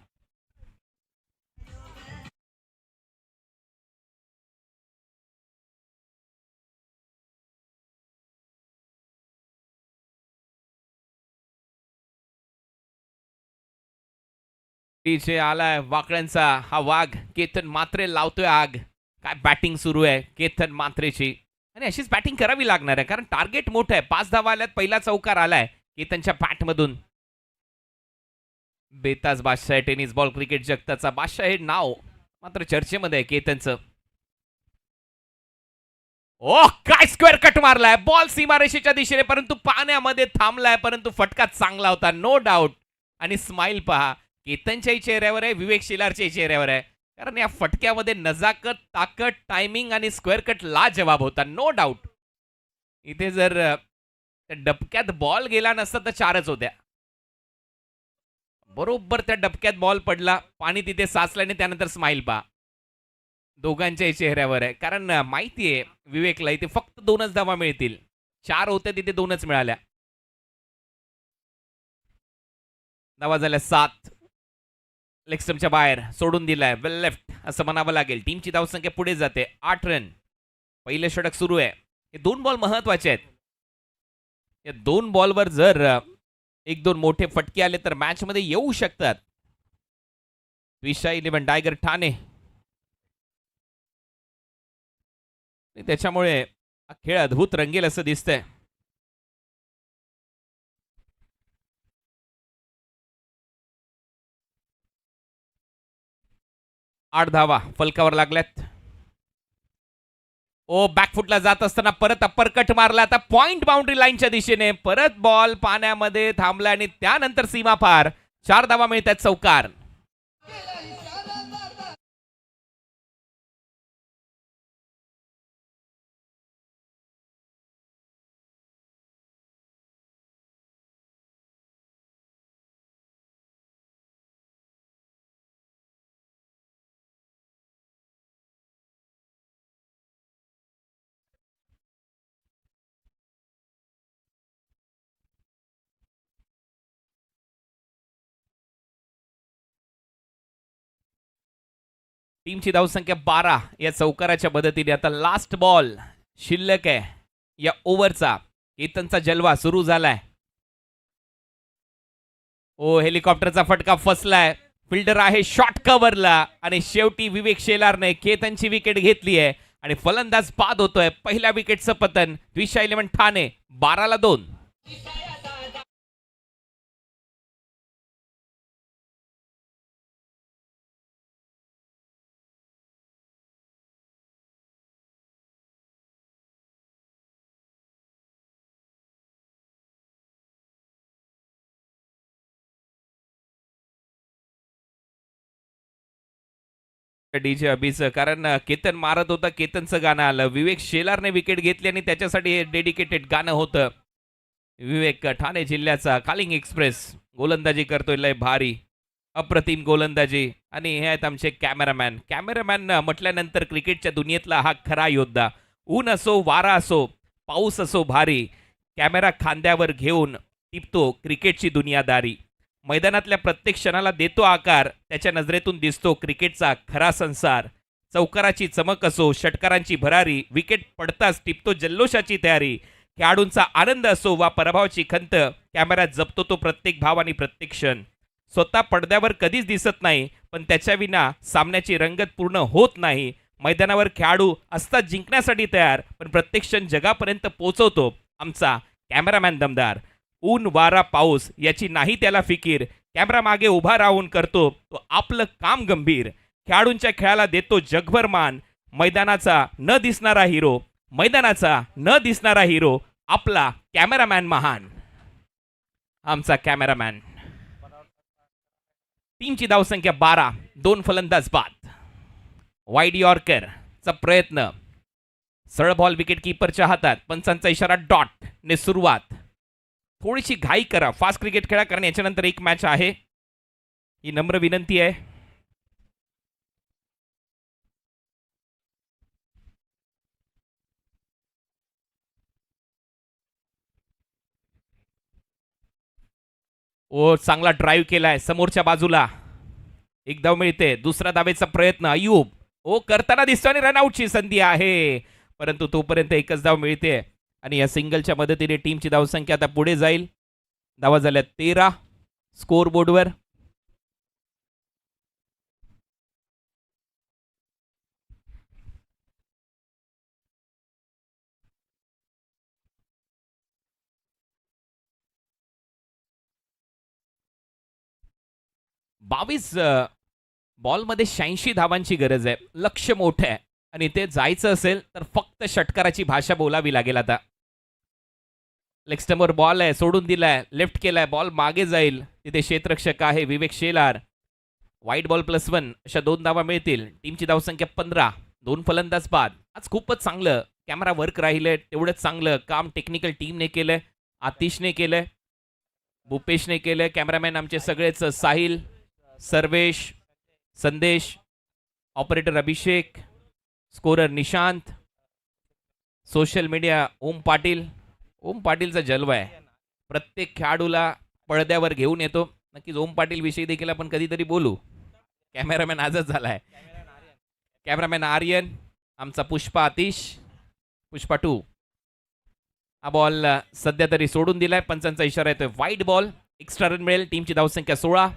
पीछे आलाय वाकड्यांचा हा वाघ. केतन मात्रे लावतोय आग. काय बॅटिंग सुरू आहे केतन मात्रेची, आणि अशीच बॅटिंग करावी लागणार आहे, कारण टार्गेट मोठं आहे. 5 धावा आल्यात. पहिला चौकार आलाय केतनच्या बॅटमधून. बेताज बादशाह आहे टेनिस बॉल क्रिकेट जगताचा. बादशाह हे नाव मात्र चर्चेमध्ये आहे केतनचं. ओ काय स्क्वेअर कट मारलाय. बॉल सीमारेषेच्या दिशेने, परंतु पाण्यामध्ये थांबलाय, परंतु फटका चांगला होता नो डाऊट. आणि स्माइल पहा केतनच्याही चेहऱ्यावर आहे, विवेक शेलारच्याही चेहऱ्यावर आहे, कारण या फटक्यामध्ये नजाकत, ताकद, टायमिंग आणि स्क्वेअर कट लाजवाब होता नो डाऊट. इथे जर त्या डबक्यात बॉल गेला नसता तर 4च होत्या. बरोबर त्या डबक्यात बॉल पडला, पाणी तिथे साचल्याने त्यानंतर स्माइल पहा दोघांच्याही चेहऱ्यावर आहे, कारण माहितीये विवेकला इथे फक्त 2च धावा मिळतील. 4 होत्या तिथे 2च मिळाल्या. धावा झाल्या 7. लेग स्टंपच्या बाहेर सोडून दिलाय. वेल लेफ्ट असं म्हणावं लागेल. टीमची धावसंख्या पुढे जाते. 8 रन. पहिलं षटक सुरू आहे. हे 2 बॉल महत्वाचे आहेत. या 2 बॉलवर जर 1-2 मोठे फटके आले तर मॅच मध्ये येऊ शकतात. विशाई 11 टायगर ठाणे. त्याच्यामुळे हा खेळ अद्भुत रंगेल असं दिसतंय. आठ धावा फलकावर लागल्यात. ओ बॅकफुटला जात असताना परत अप्पर कट मारला. आता पॉइंट बाउंड्री लाईनच्या दिशेने परत बॉल पाण्यामध्ये थांबला आणि त्यानंतर सीमा पार. 4 धावा मिळतात चौकार. टीमची धावसंख्या 12 या चौकाराच्या मदतीने. आता लास्ट बॉल शिल्लक आहे या ओव्हरचा. केतनचा जलवा सुरू झालाय. ओ हेलिकॉप्टरचा फटका फसलाय. फिल्डर आहे शॉर्ट कव्हरला आणि शेवटी विवेक शेलारने केतनची विकेट घेतली आहे आणि फलंदाज बाद होतोय. पहिल्या विकेटचं पतन. द्विशा 11 ठाणे 12-2. डीजे अभिचं, कारण केतन मारत होता. केतनचं गाणं आलं. विवेक शेलारने विकेट घेतली आणि त्याच्यासाठी हे डेडिकेटेड गाणं होतं. विवेक ठाणे जिल्ह्याचा कालिंग एक्सप्रेस गोलंदाजी करतोय लय भारी, अप्रतिम गोलंदाजी. आणि हे आहेत आमचे कॅमेरामॅन. कॅमेरामॅन म्हटल्यानंतर क्रिकेटच्या दुनियेतला हा खरा योद्धा. ऊन असो, वारा असो, पाऊस असो भारी, कॅमेरा खांद्यावर घेऊन टिपतो क्रिकेटची दुनियादारी. मैदानातल्या प्रत्येक क्षणाला देतो आकार. त्याच्या नजरेतून दिसतो क्रिकेटचा खरा संसार. चौकाराची चमक असो, षटकारांची भरारी, विकेट पडताच टिपतो जल्लोषाची तयारी. खेळाडूंचा आनंद असो वा पराभवाची खंत, कॅमेऱ्यात जपतो तो प्रत्येक भाव आणि प्रत्येक क्षण. स्वतः पडद्यावर कधीच दिसत नाही, पण त्याच्या विना सामन्याची रंगत पूर्ण होत नाही. मैदानावर खेळाडू असतात जिंकण्यासाठी तयार, पण प्रत्येक क्षण जगापर्यंत पोहोचवतो आमचा कॅमेरामॅन दमदार. ऊन वारा पाऊस याची नाही त्याला फिकीर. कॅमेरा मागे उभा राहून करतो तो आपलं काम गंभीर. खेळाडूंच्या खेळाला देतो जगभर मान. मैदानाचा न दिसणारा हिरो, मैदानाचा न दिसणारा हिरो, आपला कॅमेरामॅन महान. आमचा कॅमेरामॅन. टीमची धावसंख्या 12, 2 फलंदाज बाद. वाईड यॉर्करचा प्रयत्न, सरळ बॉल विकेट कीपरच्या हातात. पंचांचा इशारा, डॉट ने सुरुवात. थोडीशी घाई करा, फास्ट क्रिकेट खेळा, कारण याच्यानंतर एक मॅच आहे. ही नम्र विनंती आहे. ओ, चांगला ड्राईव्ह केलाय समोरच्या बाजूला. एक धाव मिळते. दुसरा धावेचा प्रयत्न, अयूब ओ करताना दिसतो आणि रनआउटची संधी आहे, परंतु तोपर्यंत एकच धाव मिळते आणि या सिंगलच्या मदतीने टीमची धावसंख्या आता पुढे जाईल. धावा झाल्या 13 स्कोर बोर्डवर. बावीस बॉलमध्ये 86 धावांची गरज आहे. लक्ष मोठं आहे आणि ते जायचं असेल तर फक्त षटकाराची भाषा बोलावी लागेल. आता लेग स्टंपवर बॉल आहे, सोडून दिलाय, लेफ्ट केलाय, बॉल मागे जाईल. तिथे क्षेत्ररक्षक आहे विवेक शेलार. वाईट बॉल +1 अशा 2 धावा मिळतील. टीमची धावसंख्या 15, 2 फलंदाज बाद. आज खूपच चांगलं कॅमेरा वर्क राहिलंय, तेवढंच चांगलं काम टेक्निकल टीमने केलंय. आतिशने केलंय, भूपेशने केलंय, कॅमेरामॅन आमचे सगळेच, साहिल, सर्वेश, संदेश, ऑपरेटर अभिषेक, स्कोरर निशांत, सोशल मीडिया ओम पाटील. ओम पाटीलचा जलवा आहे, प्रत्येक खेळाडूला पडद्यावर घेऊन येतो. नक्कीच ओम पाटील विषयी देखील आपण कधीतरी बोलू. कॅमेरामॅन आजच झालाय. कॅमेरामॅन आर्यन, आमचा पुष्पा आतिश, पुष्पा 2. हा बॉल सध्या तरी सोडून दिलाय. पंचांचा इशारा येतोय वाईड बॉल. एक्स्ट्रा रन मिळेल. टीमची धावसंख्या 16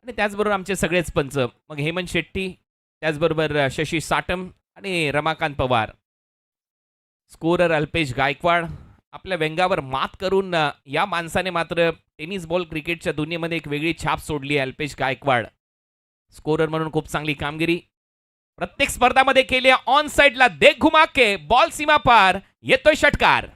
आणि त्याचबरोबर आमचे सगळेच पंच, मग हेमंत शेट्टी, त्याचबरोबर शशी साटम आणि रमाकांत पवार. स्कोरर अल्पेश गायकवाड. आपल्या व्यंगावर मात करून या माणसाने मात्र टेनिस बॉल क्रिकेटच्या दुनियेमध्ये एक वेगळी छाप सोडली आहे. अल्पेश गायकवाड स्कोरर म्हणून खूप चांगली कामगिरी प्रत्येक स्पर्धामध्ये केली. ऑन साइडला देख घुमा के बॉल सीमा पार, येतोय षटकार.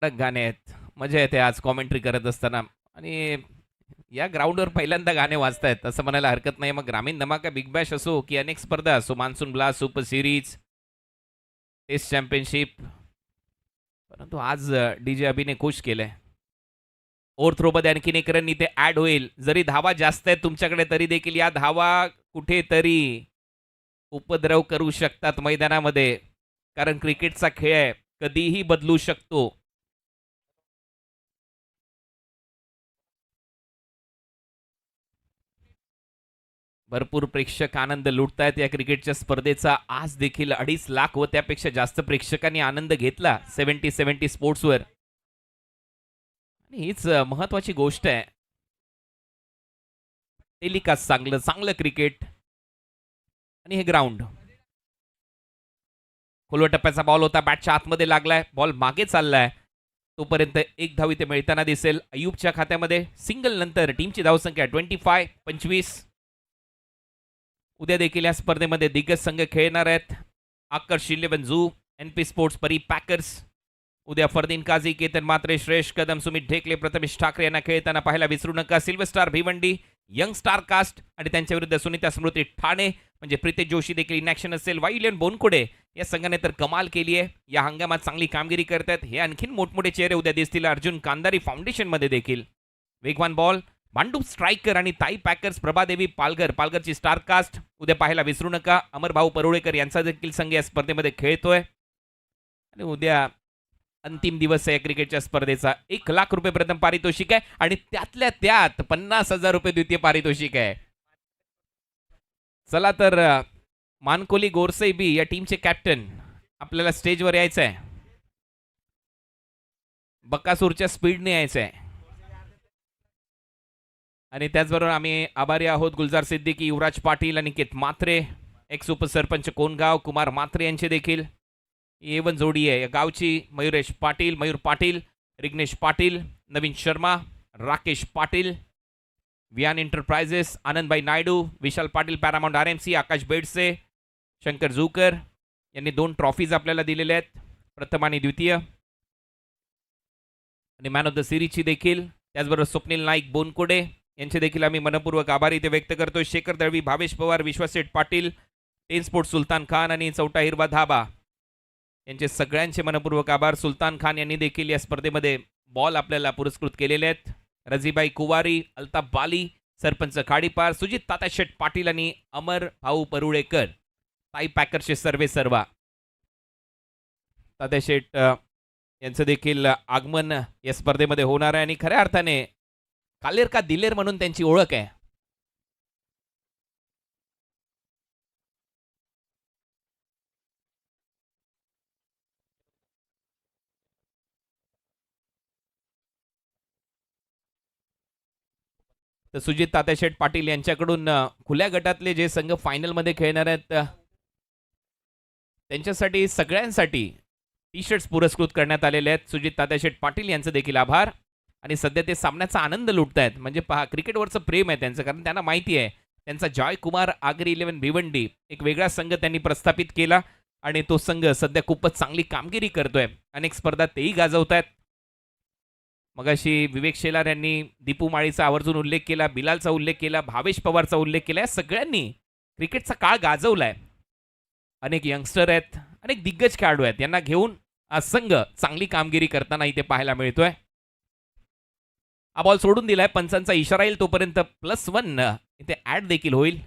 गाणे आहेत, मजा येते आज कॉमेंट्री करत असताना. आणि या ग्राउंडवर पहिल्यांदा गाणे वाजतायत असं म्हणायला हरकत नाही. मग ग्रामीण धमाका, बिग बॅश असो की अनेक स्पर्धा असो, monsoon blast, super series, test championship, परंतु आज डीजे अभिने खुश केलंय. ओव्हर थ्रोमध्ये आणखीन एक रन इथे ऍड होईल. जरी धावा जास्त आहेत तुमच्याकडे तरी देखील या धावा कुठेतरी उपद्रव करू शकतात मैदानामध्ये, कारण क्रिकेटचा खेळ आहे, कधीही बदलू शकतो. भरपूर प्रेक्षक आनंद लुटतायत या क्रिकेटच्या स्पर्धेचा. आज देखील 2.5 लाख व त्यापेक्षा जास्त प्रेक्षकांनी आनंद घेतला 70-70 स्पोर्ट्सवर. आणि हीच महत्वाची गोष्ट आहे. टेलिकास्ट चांगलं चांगलं क्रिकेट आणि हे ग्राउंड. खोलवा टप्प्याचा बॉल होता, बॅटच्या आतमध्ये लागलाय, बॉल मागे चाललाय. तोपर्यंत एक धाव इथे मिळताना दिसेल अयूबच्या खात्यामध्ये. सिंगल नंतर टीमची धावसंख्या 25. उद्या देखील या स्पर्धेमध्ये दिग्गज संघ खेळणार आहेत. आकर्ष 11 झू, NP स्पोर्ट्स, परी पॅकर्स. उद्या फरदीन काझी, केतन मात्रे, श्रेयश कदम, सुमित ढेकले, प्रथमेश ठाकरे यांना खेळताना पाहायला विसरू नका. Silver star Bhiwandi, young star cast आणि त्यांच्या विरुद्ध सुनीता स्मृती ठाणे, म्हणजे प्रीतेश जोशी देखील इनॅक्शन असेल. वाईलियन बोनकुडे या संघाने तर कमाल केली आहे, या हंगामात चांगली कामगिरी करतात. हे आणखीन मोठमोठे चेहरे उद्या दिसतील. अर्जुन कांदारी फाउंडेशन मध्ये देखील वेगवान बॉल, भांडू स्ट्रायकर आणि ताई पॅकर्स, प्रभादेवी पालघर, पालघरची स्टार कास्ट उद्या पाहायला विसरू नका. अमरभाऊ परुळेकर यांचा देखील संघ या स्पर्धेमध्ये खेळतोय. आणि उद्या अंतिम दिवस आहे क्रिकेटच्या स्पर्धेचा. 1 लाख रुपये प्रथम पारितोषिक आहे आणि त्यातल्या त्यात 50,000 रुपये द्वितीय पारितोषिक आहे. चला तर मानकोली गोरसे बी या टीमचे कॅप्टन आपल्याला स्टेजवर यायचं आहे. बकासूरच्या स्पीडने यायचं आहे. आणि त्याचबरोबर आम्ही आभारी आहोत गुलजार सिद्दीकी, युवराज पाटील, अनिकेत मात्रे, एक्स उपसरपंच कोणगाव कुमार म्हात्रे यांचे देखील एवन जोडी आहे या गावची. मयुरेश पाटील, मयूर पाटील, रिग्नेश पाटील, नवीन शर्मा, राकेश पाटील, वियान एंटरप्राइजेस, आनंदभाई नायडू, विशाल पाटील पॅरामाउंट RMC, आकाश बेडसे, शंकर जुकर यांनी 2 ट्रॉफीज आपल्याला दिलेल्या आहेत, प्रथम आणि द्वितीय. आणि मॅन ऑफ द सिरीजची देखील. त्याचबरोबर स्वप्नील नाईक बोनकोडे यांचे देखील आम्ही मनपूर्वक आभार इथे व्यक्त करतोय. शेखर दळवी, भावेश पवार, विश्वासेठ पाटील, टेन स्पोर्ट सुलतान खान आणि चौटा हिरवा धाबा यांचे सगळ्यांचे मनपूर्वक आभार. सुलतान खान यांनी देखील या स्पर्धेमध्ये बॉल आपल्याला पुरस्कृत केलेले आहेत. रझीबाई कुवारी, अल्ताफ बाली, सरपंच खाडीपार, सुजित तात्याशेठ पाटील आणि अमर भाऊ परुळेकर, ताई पॅकरचे सर्वे सर्वा. तात्याशेठ यांचं देखील आगमन या स्पर्धेमध्ये होणार आहे आणि खऱ्या अर्थाने कालेर का दिलेर म्हणून त्यांची ओळख आहे. तर सुजित तात्याशेठ पाटील यांच्याकडून खुल्या गटातले जे संघ फायनलमध्ये खेळणार आहेत त्यांच्यासाठी सगळ्यांसाठी टी-शर्ट्स पुरस्कृत करण्यात आलेले आहेत. सुजित तात्याशेठ पाटील यांचं देखील आभार. आणि सध्या ते सामन्याचा आनंद लुटतायत. म्हणजे पहा, क्रिकेटवरचं प्रेम आहे त्यांचं, कारण त्यांना माहिती आहे त्यांचा जॉय कुमार आगरी 11 भिवंडी एक वेगळा संघ त्यांनी प्रस्थापित केला आणि तो संघ सध्या खूपच चांगली कामगिरी करतोय. अनेक स्पर्धा तेही गाजवत आहेत. मगाशी विवेक शेलार यांनी दीपू माळीचा आवर्जून उल्लेख केला, बिलालचा उल्लेख केला, भावेश पवारचा उल्लेख केला. या सगळ्यांनी क्रिकेटचा काळ गाजवलाय. अनेक यंगस्टर आहेत, अनेक दिग्गज खेळाडू आहेत, यांना घेऊन हा संघ चांगली कामगिरी करताना इथे पाहायला मिळतोय. हा बॉल सोडून दिलाय, पंचांचा इशारा येईल तोपर्यंत +1 इथे ऍड देखील होईल.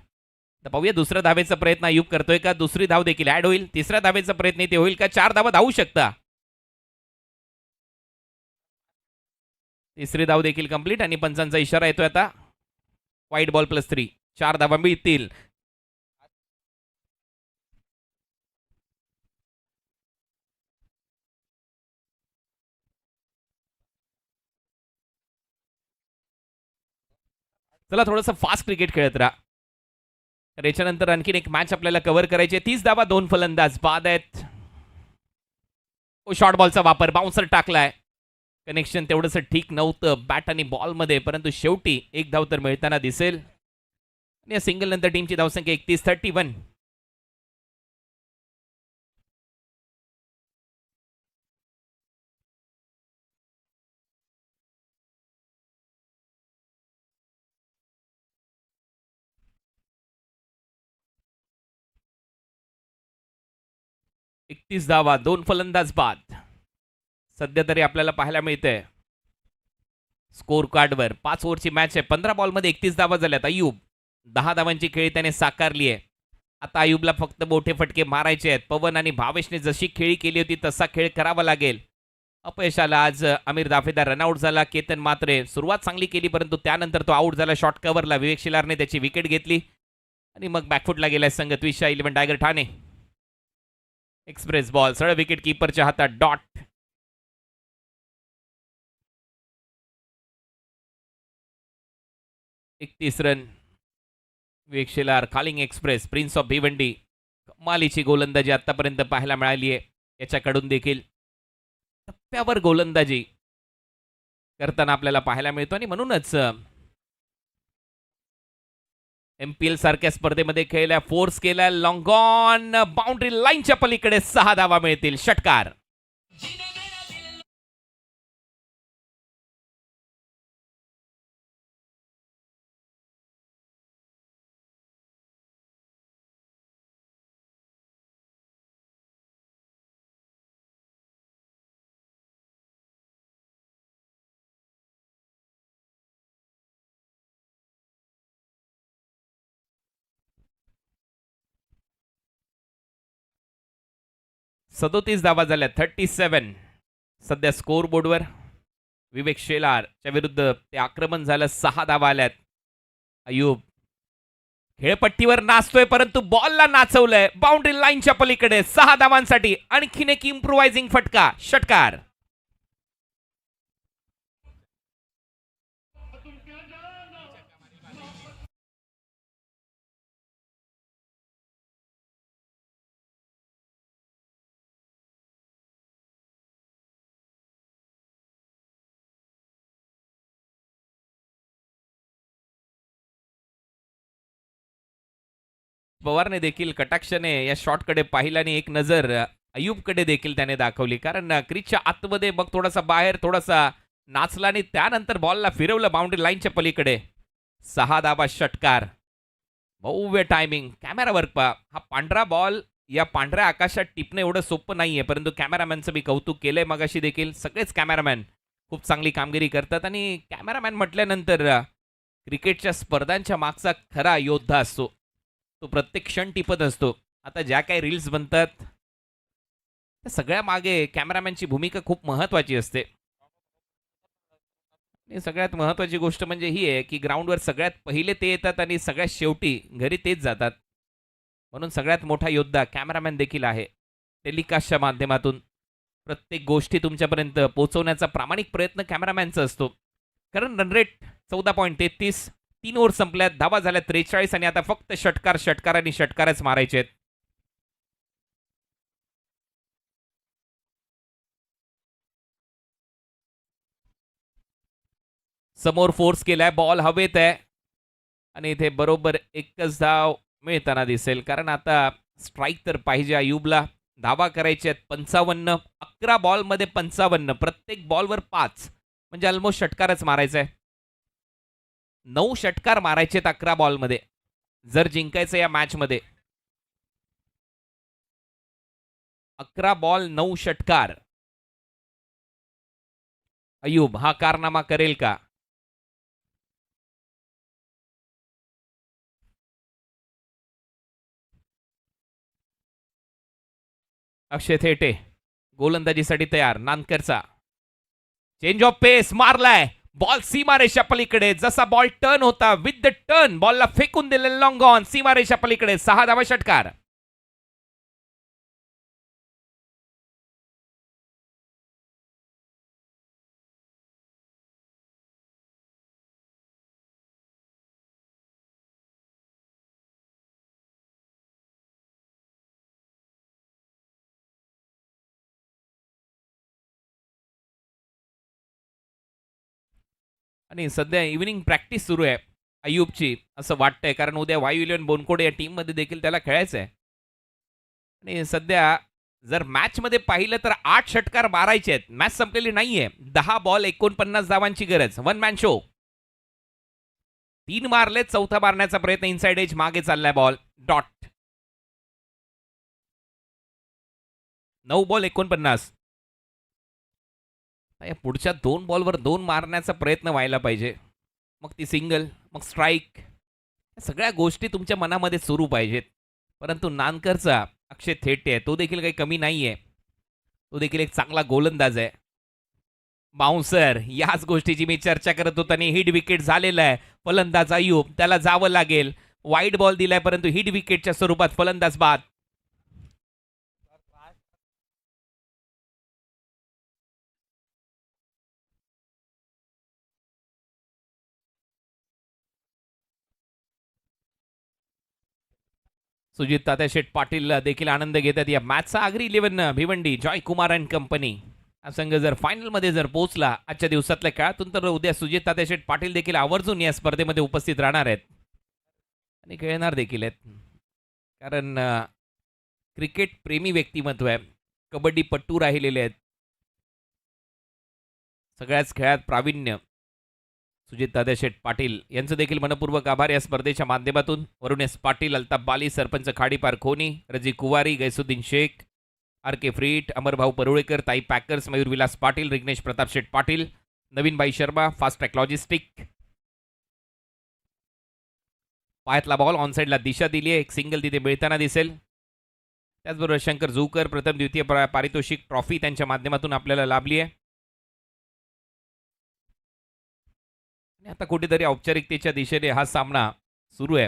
तर पाहूया दुसऱ्या धावेचा प्रयत्न अयुब करतोय का, दुसरी धाव देखील ऍड होईल. तिसऱ्या धावेचा प्रयत्न इथे होईल का, 4 धावा धावू शकता. तिसरी धाव देखील कंप्लीट आणि पंचांचा इशारा येतोय आता. वाईट बॉल +3, 4 धावा मिळतील. चला थोडंसं फास्ट क्रिकेट खेळत राहा. तर याच्यानंतर आणखीन एक मॅच आपल्याला कव्हर करायची आहे. 30 धावा 2 फलंदाज बाद आहेत. शॉर्ट बॉलचा वापर, बाउन्सर टाकलाय. कनेक्शन तेवढंसं ठीक नव्हतं बॅट आणि बॉलमध्ये, परंतु शेवटी एक धाव तर मिळताना दिसेल. आणि या सिंगल नंतर टीमची धावसंख्या 31. एकतीस धावा 2 फलंदाज बाद सध्या तरी आपल्याला पाहायला मिळतंय. स्कोर कार्डवर 5 ओव्हरची मॅच आहे. 15 बॉलमध्ये 31 धावा झाल्यात. अयुब 10 धावांची खेळी त्याने साकारली आहे. आता अयुबला फक्त मोठे फटके मारायचे आहेत. पवन आणि भावेशने जशी खेळी केली होती तसा खेळ करावा लागेल. अपयशाला आज आमिर दाफेदार रनआउट झाला. केतन मात्रे सुरुवात चांगली केली, परंतु त्यानंतर तो आउट झाला. शॉर्ट कव्हरला विवेक शिलारने त्याची विकेट घेतली आणि मग बॅकफुटला गेलाय संघ Twisha 11 tiger Thane. Express ball सरळ विकेट कीपरच्या हातात. Dot 31 run. Vivek Shelar, Khaling express, prince of Bhiwandi. कमालीची गोलंदाजी आतापर्यंत पाहायला मिळाली आहे याच्याकडून देखील. टप्प्यावर गोलंदाजी करताना आपल्याला पाहायला मिळतो आणि म्हणूनच MPL सारख्या स्पर्धेमध्ये खेळल्या, फोर्स केला, लॉंग ऑन, बाउंड्री लाईनच्या पलीकडे 6 धावा मिळतील. षटकार. सदोतीस धावा झाल्या. 37 सध्या स्कोर बोर्डवर. विवेक शेलारच्या विरुद्ध ते आक्रमण झालं. 6 धावा आल्यात. अयुब खेळपट्टीवर नाचतोय, परंतु बॉलला नाचवलंय बाउंड्री लाईनच्या पलीकडे. 6 धावांसाठी आणखीन एक इम्प्रोवायझिंग फटका. षटकार. पवारने देखील कटाक्षाने या शॉटकडे पाहिलं आणि एक नजर अय्यूबकडे देखील त्याने दाखवली, कारण क्रीजच्या आतमध्ये मग थोडासा बाहेर थोडासा नाचला आणि त्यानंतर बॉलला फिरवलं बाउंड्री लाईनच्या पलीकडे. 6 धाबा षटकार. भव्य टायमिंग. कॅमेरा वर्क पहा. हा पांढरा बॉल या पांढऱ्या आकाशात टिपणं एवढं सोपं नाहीये, परंतु कॅमेरामॅनचं मी कौतुक केलंय मगाशी देखील. सगळेच कॅमेरामॅन खूप चांगली कामगिरी करतात आणि कॅमेरामॅन म्हटल्यानंतर क्रिकेटच्या स्पर्धांच्या मागचा खरा योद्धा असतो. तो प्रत्येक क्षण टिपत असतो. आता ज्या काही रील्स बनतात त्या सगळ्या मागे कॅमेरामॅनची भूमिका खूप महत्त्वाची असते. आणि सगळ्यात महत्त्वाची गोष्ट म्हणजे ही आहे की ग्राउंडवर सगळ्यात पहिले ते येतात आणि सगळ्यात शेवटी घरी तेच जातात. म्हणून सगळ्यात मोठा योद्धा कॅमेरामॅन देखील आहे. टेलिकास्टच्या माध्यमातून प्रत्येक गोष्टी तुमच्यापर्यंत पोहोचवण्याचा प्रामाणिक प्रयत्न कॅमेरामॅनचा असतो. कारण रन रेट 14.33, 3 ओव्हर संपल्यात, धावा झाल्या 43 आणि आता फक्त षटकार आणि षटकारच मारायचे आहेत. समोर फोर्स केलाय, बॉल हवेत आहे आणि इथे बरोबर एकच धाव मिळताना दिसेल, कारण आता स्ट्राईक तर पाहिजे अयूबला. धावा करायचे आहेत 55. 11 बॉलमध्ये 55, प्रत्येक बॉलवर 5, म्हणजे ऑलमोस्ट षटकारच मारायचा आहे. 9 षटकार मारायचे आहेत 11 बॉलमध्ये जर जिंकायचं या मॅचमध्ये. 11 बॉल 9 षटकार. अयूब हा कारनामा करेल का? अक्षय थेटे गोलंदाजीसाठी तयार. नानकरचा चेंज ऑफ पेस मारलाय, बॉल सीमारेषा पलीकडे. जसा बॉल टर्न होता विथ द टर्न बॉलला फेकून दिलेला लॉंग ऑन सीमारेषा पलीकडे. 6 धावा षटकार. आणि सध्या इव्हिनिंग प्रॅक्टिस सुरू आहे अय्यूबची असं वाटतंय, कारण उद्या वायू इलेव्हन बोनकोडे या टीममध्ये देखील त्याला खेळायचं आहे. आणि सध्या जर मॅचमध्ये पाहिलं तर 8 षटकार मारायचे आहेत. मॅच संपलेली नाहीये. 10 बॉल 49 धावांची गरज. 1 मॅन शो. 3 मारले, चौथा मारण्याचा प्रयत्न. इनसाइड एज मागे चाललाय बॉल. डॉट. 9 बॉल 49. या पुढच्या 2 बॉलवर 2 मारण्याचा प्रयत्न व्हायला पाहिजे. मग ती सिंगल, मग स्ट्राईक, सगळ्या गोष्टी तुमच्या मनामध्ये सुरू पाहिजेत. परंतु नानकरचा अक्षय थेटे आहे, तो देखील काही कमी नाही आहे. तो देखील एक चांगला गोलंदाज आहे. बाउन्सर, याच गोष्टीची मी चर्चा करत होतो आणि हिट विकेट झालेला आहे. फलंदाज अय्यूब, त्याला जावं लागेल. वाईट बॉल दिलाय परंतु हिट विकेटच्या स्वरूपात फलंदाज बाद. सुजित तात्याशेठ पाटील देखील आनंद घेतात या मॅचचा. आगरी 11 भिवंडी जॉय कुमार अँड कंपनी हा संघ जर फायनलमध्ये जर पोहोचला आजच्या दिवसातल्या काळातून, तर उद्या सुजित तात्याशेठ पाटील देखील आवर्जून या स्पर्धेमध्ये उपस्थित राहणार आहेत आणि खेळणार देखील आहेत. कारण क्रिकेट प्रेमी व्यक्तिमत्व आहे, कबड्डीपट्टू राहिलेले आहेत, सगळ्याच खेळात प्रावीण्य. सुजित तात्याशेठ पाटील यांचं देखील मनपूर्वक आभार या स्पर्धेच्या माध्यमातून. Varun S Patil, Altaf Bali, sarpanch Khadipar Khoni, Raji Kuwari, Gaisuddin Shaikh, R K free hit, Amarbhau Parulekar, Tai packers, Mayur Vilas Patil, Rignesh Pratap Sheth Patil, Navinbhai Sharma, fast track logistic. पायातला बॉल ऑन साईडला दिशा दिली आहे. एक सिंगल तिथे मिळताना दिसेल. त्याचबरोबर शंकर झुकर प्रथम द्वितीय पारितोषिक ट्रॉफी त्यांच्या माध्यमातून आपल्याला लाभली आहे. आता कुठेतरी औपचारिकतेच्या दिशेने हा सामना सुरू आहे.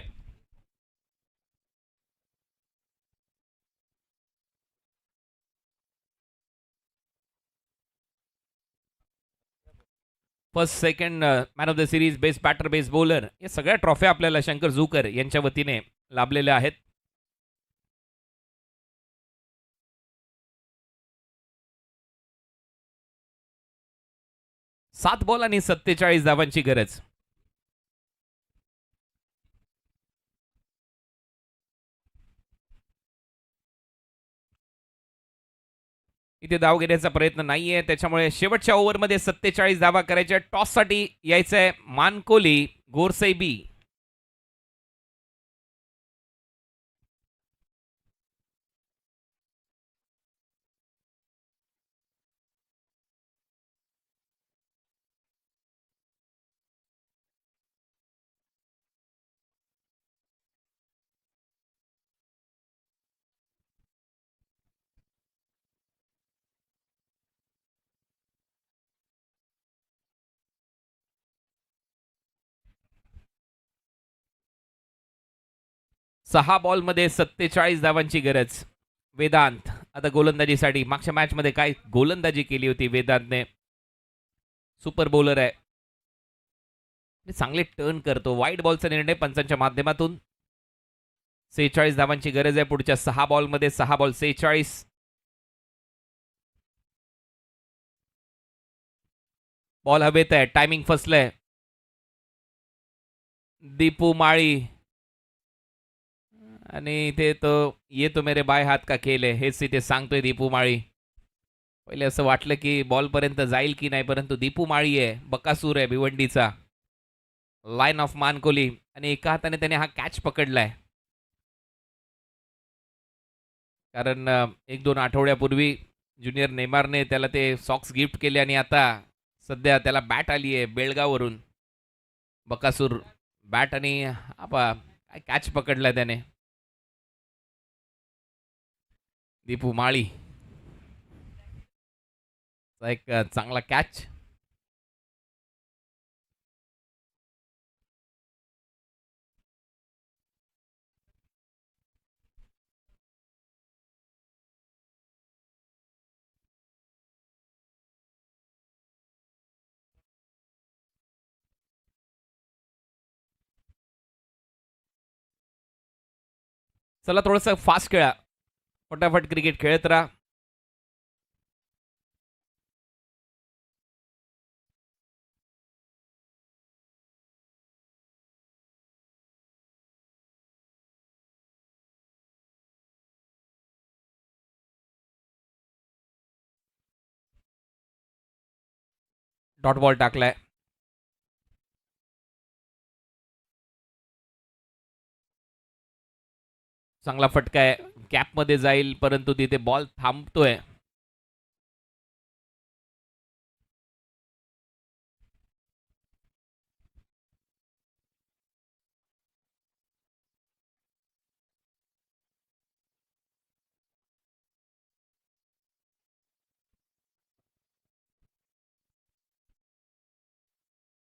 First second man of the series, best batter, best bowler, या सगळ्या ट्रॉफ्या आपल्याला शंकर झुकर यांच्या वतीने लाभलेल्या आहेत. सात बॉल आणि 47 धावांची गरज. इथे धाव घेण्याचा प्रयत्न नाहीये, त्याच्यामुळे शेवटच्या ओव्हरमध्ये 47 धावा करायच्या. टॉससाठी यायचंय मानकोली गोरसैबी. सहा बॉलमध्ये 47 धावांची गरज. वेदांत आता गोलंदाजीसाठी. मागच्या मॅचमध्ये काय गोलंदाजी केली होती वेदांतने. सुपर बॉलर आहे, चांगले टर्न करतो. वाईट बॉलचा निर्णय पंचांच्या माध्यमातून. 46 धावांची गरज आहे पुढच्या 6 बॉलमध्ये. 6 बॉल 46. बॉल हवेत आहे, टायमिंग फसलंय. दीपू माळी आणि इथे तो ये तो मेरे बाय हात का खेल आहे हेच इथे सांगतोय दीपू माळी. पहिले असं वाटलं की बॉलपर्यंत जाईल की नाही, परंतु दीपू माळी आहे, बकासूर आहे भिवंडीचा. लाईन ऑफ मानकोली आणि एका हाताने त्याने हा कॅच पकडलाय. कारण 1-2 आठवड्यापूर्वी ज्युनियर नेमारने त्याला ते सॉक्स गिफ्ट केले आणि आता सध्या त्याला बॅट आली आहे बेळगाववरून. बकासूर बॅट आणि काय कॅच पकडलाय त्याने. दीपू माळी एक चांगला कॅच. चला थोडंसं फास्ट खेळा, फटाफट क्रिकेट खेळत राहा. डॉट बॉल टाकलाय. चांगला फटका आहे, कॅपमध्ये जाईल परंतु तिथे बॉल थांबतोय.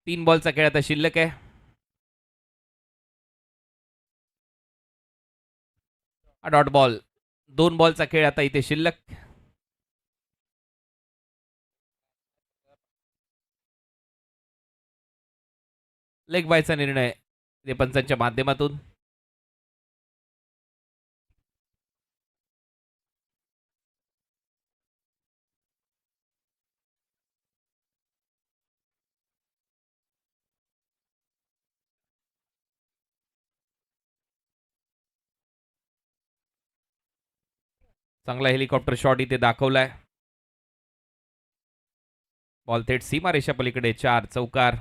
तीन बॉलचा खेळ आता शिल्लक आहे. Dot ball. 2 बॉलचा खेळ आता इथे शिल्लक. लेग बायचा निर्णय ते पंचांच्या माध्यमातून. चांगला हेलिकॉप्टर शॉट इथे दाखवलाय. बॉल थेट सीमारेषा पलीकडे. 4 चौकार.